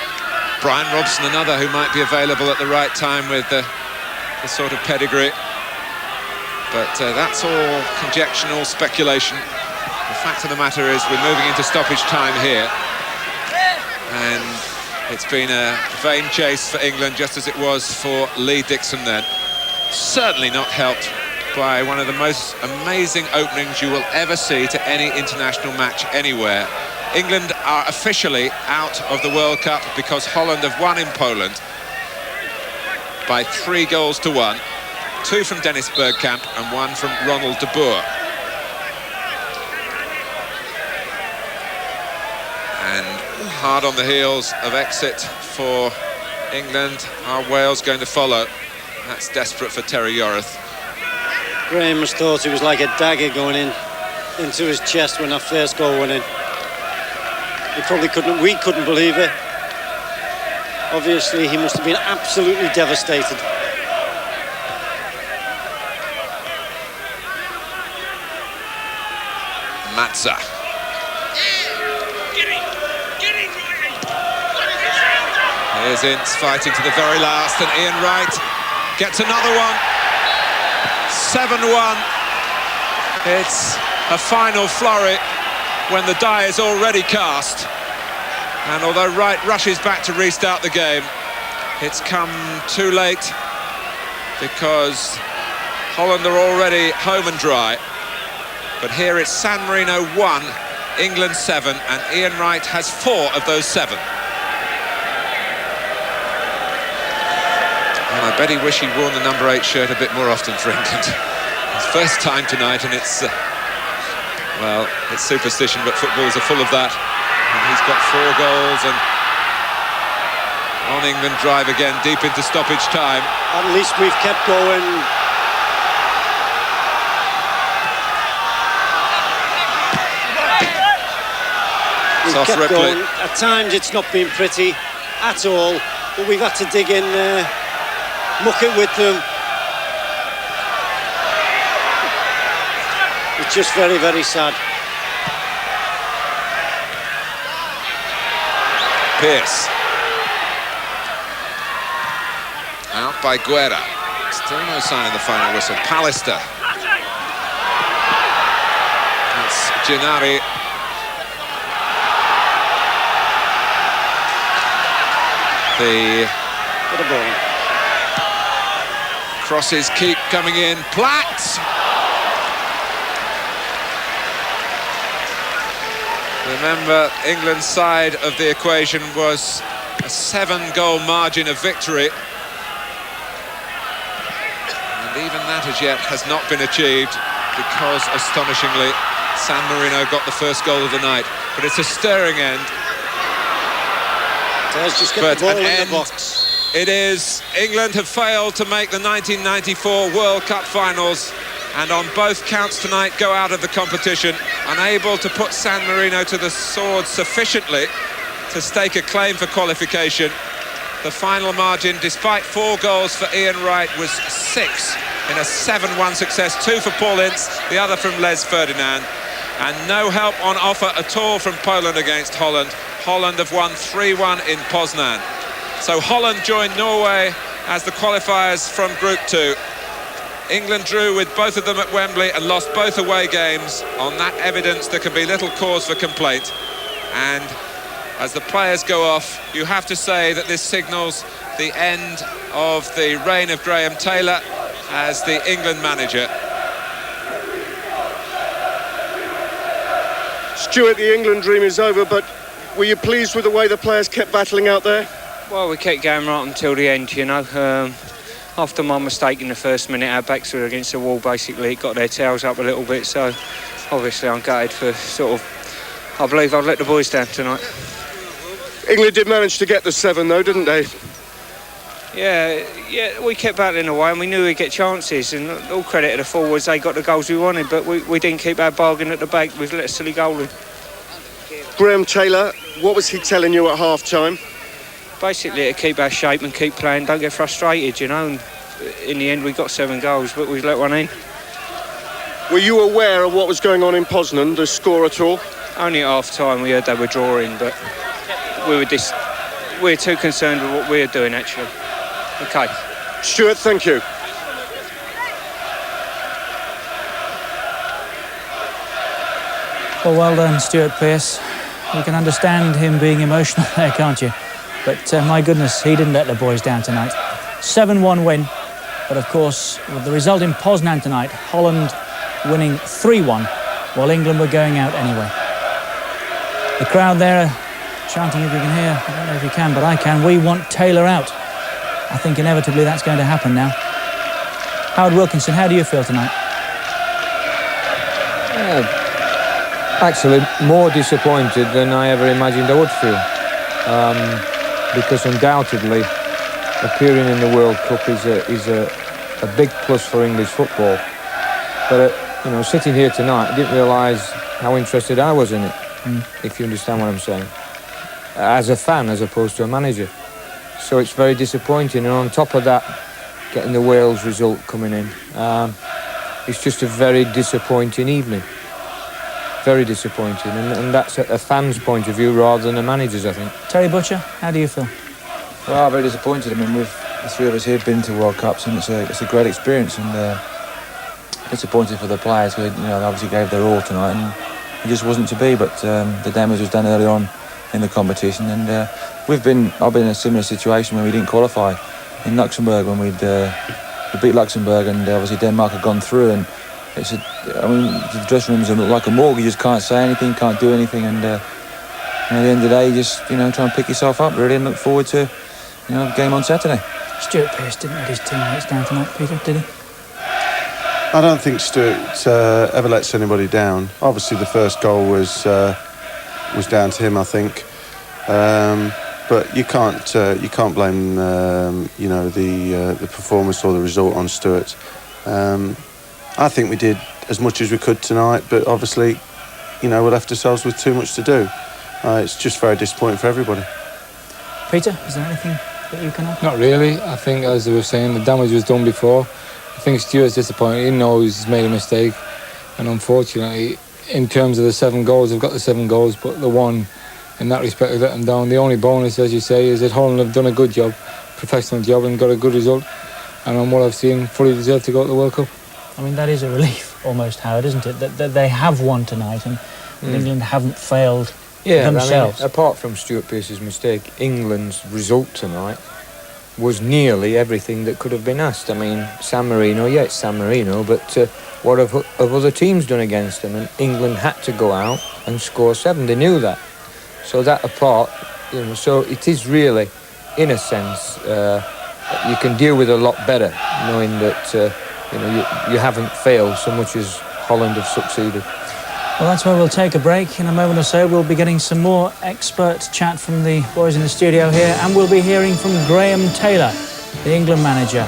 Brian Robson, another who might be available at the right time with the sort of pedigree. But that's all conjecture, all speculation. The fact of the matter is we're moving into stoppage time here. And it's been a vain chase for England, just as it was for Lee Dixon then. Certainly not helped by one of the most amazing openings you will ever see to any international match anywhere. England are officially out of the World Cup because Holland have won in Poland by 3-1. 2 from Dennis Bergkamp and 1 from Ronald de Boer. And hard on the heels of exit for England are Wales going to follow. That's desperate for Terry Yorath. Graham must thought it was like a dagger going into his chest when that first goal went in. He probably couldn't, we couldn't believe it. Obviously, he must have been absolutely devastated. Mazza. Here's Ince fighting to the very last, and Ian Wright gets another one. 7-1. It's a final flurry when the die is already cast. And although Wright rushes back to restart the game, it's come too late because Holland are already home and dry. But here it's San Marino 1, England 7, and Ian Wright has 4 of those 7. And I bet he wished he'd worn the number 8 shirt a bit more often for England. His first time tonight, and it's, well, it's superstition, but footballers are full of that. And he's got 4 goals, and on England drive again, deep into stoppage time. At least we've kept going. We've kept going. At times it's not been pretty at all, but we've had to dig in, muck it with them. It's just very, very sad. Pearce. Out by Guerra. Still no sign of the final whistle. Pallister. That's Gennari. The crosses keep coming in. Platt. Remember, England's side of the equation was a 7-goal margin of victory. And even that as yet has not been achieved because, astonishingly, San Marino got the first goal of the night. But it's a stirring end. Just get the ball in the box. It is. England have failed to make the 1994 World Cup finals, and on both counts tonight go out of the competition, unable to put San Marino to the sword sufficiently to stake a claim for qualification. The final margin, despite 4 goals for Ian Wright, was 6 in a 7-1 success. 2 for Paul Ince, the other from Les Ferdinand, and no help on offer at all from Poland against Holland. Holland have won 3-1 in Poznan. So Holland joined Norway as the qualifiers from Group 2. England drew with both of them at Wembley and lost both away games. On that evidence, there can be little cause for complaint. And as the players go off, you have to say that this signals the end of the reign of Graham Taylor as the England manager. Stuart, the England dream is over, but were you pleased with the way the players kept battling out there? Well, we kept going right until the end, you know. After my mistake in the first minute, our backs were against the wall, basically. It got their tails up a little bit, so obviously I'm gutted for I believe I've let the boys down tonight. England did manage to get the 7, though, didn't they? Yeah, we kept battling away and we knew we'd get chances, and all credit to the forwards, they got the goals we wanted, but we didn't keep our bargain at the back. We've let a silly goal in. Graham Taylor, what was he telling you at half-time? Basically to keep our shape and keep playing, don't get frustrated, you know, and in the end we got 7 goals, but we let one in. Were you aware of what was going on in Poznan, the score at all? Only at half-time we heard they were drawing, but we were too concerned with what we were doing, actually. OK. Stuart, thank you. Well done, Stuart Pearce. You can understand him being emotional there, can't you? But my goodness, he didn't let the boys down tonight. 7-1 win, but of course, with the result in Poznan tonight, Holland winning 3-1, while England were going out anyway. The crowd there chanting, if you can hear, I don't know if you can, but I can, "We want Taylor out." I think inevitably that's going to happen now. Howard Wilkinson, how do you feel tonight? Actually, more disappointed than I ever imagined I would feel. Because undoubtedly, appearing in the World Cup is a big plus for English football. But, sitting here tonight, I didn't realise how interested I was in it, if you understand what I'm saying. As a fan, as opposed to a manager. So it's very disappointing. And on top of that, getting the Wales result coming in, it's just a very disappointing evening. Very disappointing, and that's a fan's point of view rather than a manager's, I think. Terry Butcher, how do you feel? Well, very disappointed. I mean, the 3 of us here have been to World Cups, and it's a great experience, and disappointed for the players who, they obviously gave their all tonight, and it just wasn't to be. But the damage was done early on in the competition, and I've been in a similar situation when we didn't qualify in Luxembourg when we beat Luxembourg, and obviously Denmark had gone through, and I mean, the dressing rooms look like a morgue. You just can't say anything, can't do anything, and at the end of the day, you just try and pick yourself up really and look forward to the game on Saturday. Stuart Pearce didn't let his teammates down tonight, Peter, did he? I don't think Stuart ever lets anybody down. Obviously, the first goal was down to him, I think. But you can't blame the performance or the result on Stuart. I think we did as much as we could tonight, but obviously, we left ourselves with too much to do. It's just very disappointing for everybody. Peter, is there anything that you can add? Not really. I think, as they were saying, the damage was done before. I think Stuart's disappointed. He knows he's made a mistake, and unfortunately, in terms of the 7 goals, they've got the 7 goals, but the one, in that respect, has let them down. The only bonus, as you say, is that Holland have done a good job, professional job, and got a good result, and on what I've seen, fully deserve to go to the World Cup. I mean, that is a relief, almost, Howard, isn't it? That they have won tonight, and England haven't failed themselves. I mean, apart from Stuart Pearce's mistake, England's result tonight was nearly everything that could have been asked. I mean, San Marino, it's San Marino, but what have other teams done against them? And England had to go out and score 7. They knew that. So that apart, so it is really, in a sense, you can deal with a lot better, knowing that you haven't failed so much as Holland have succeeded. Well, that's where we'll take a break. In a moment or so, we'll be getting some more expert chat from the boys in the studio here, and we'll be hearing from Graham Taylor, the England manager.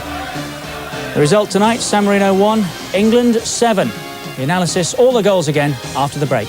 The result tonight, San Marino 1, England 7. The analysis, all the goals again, after the break.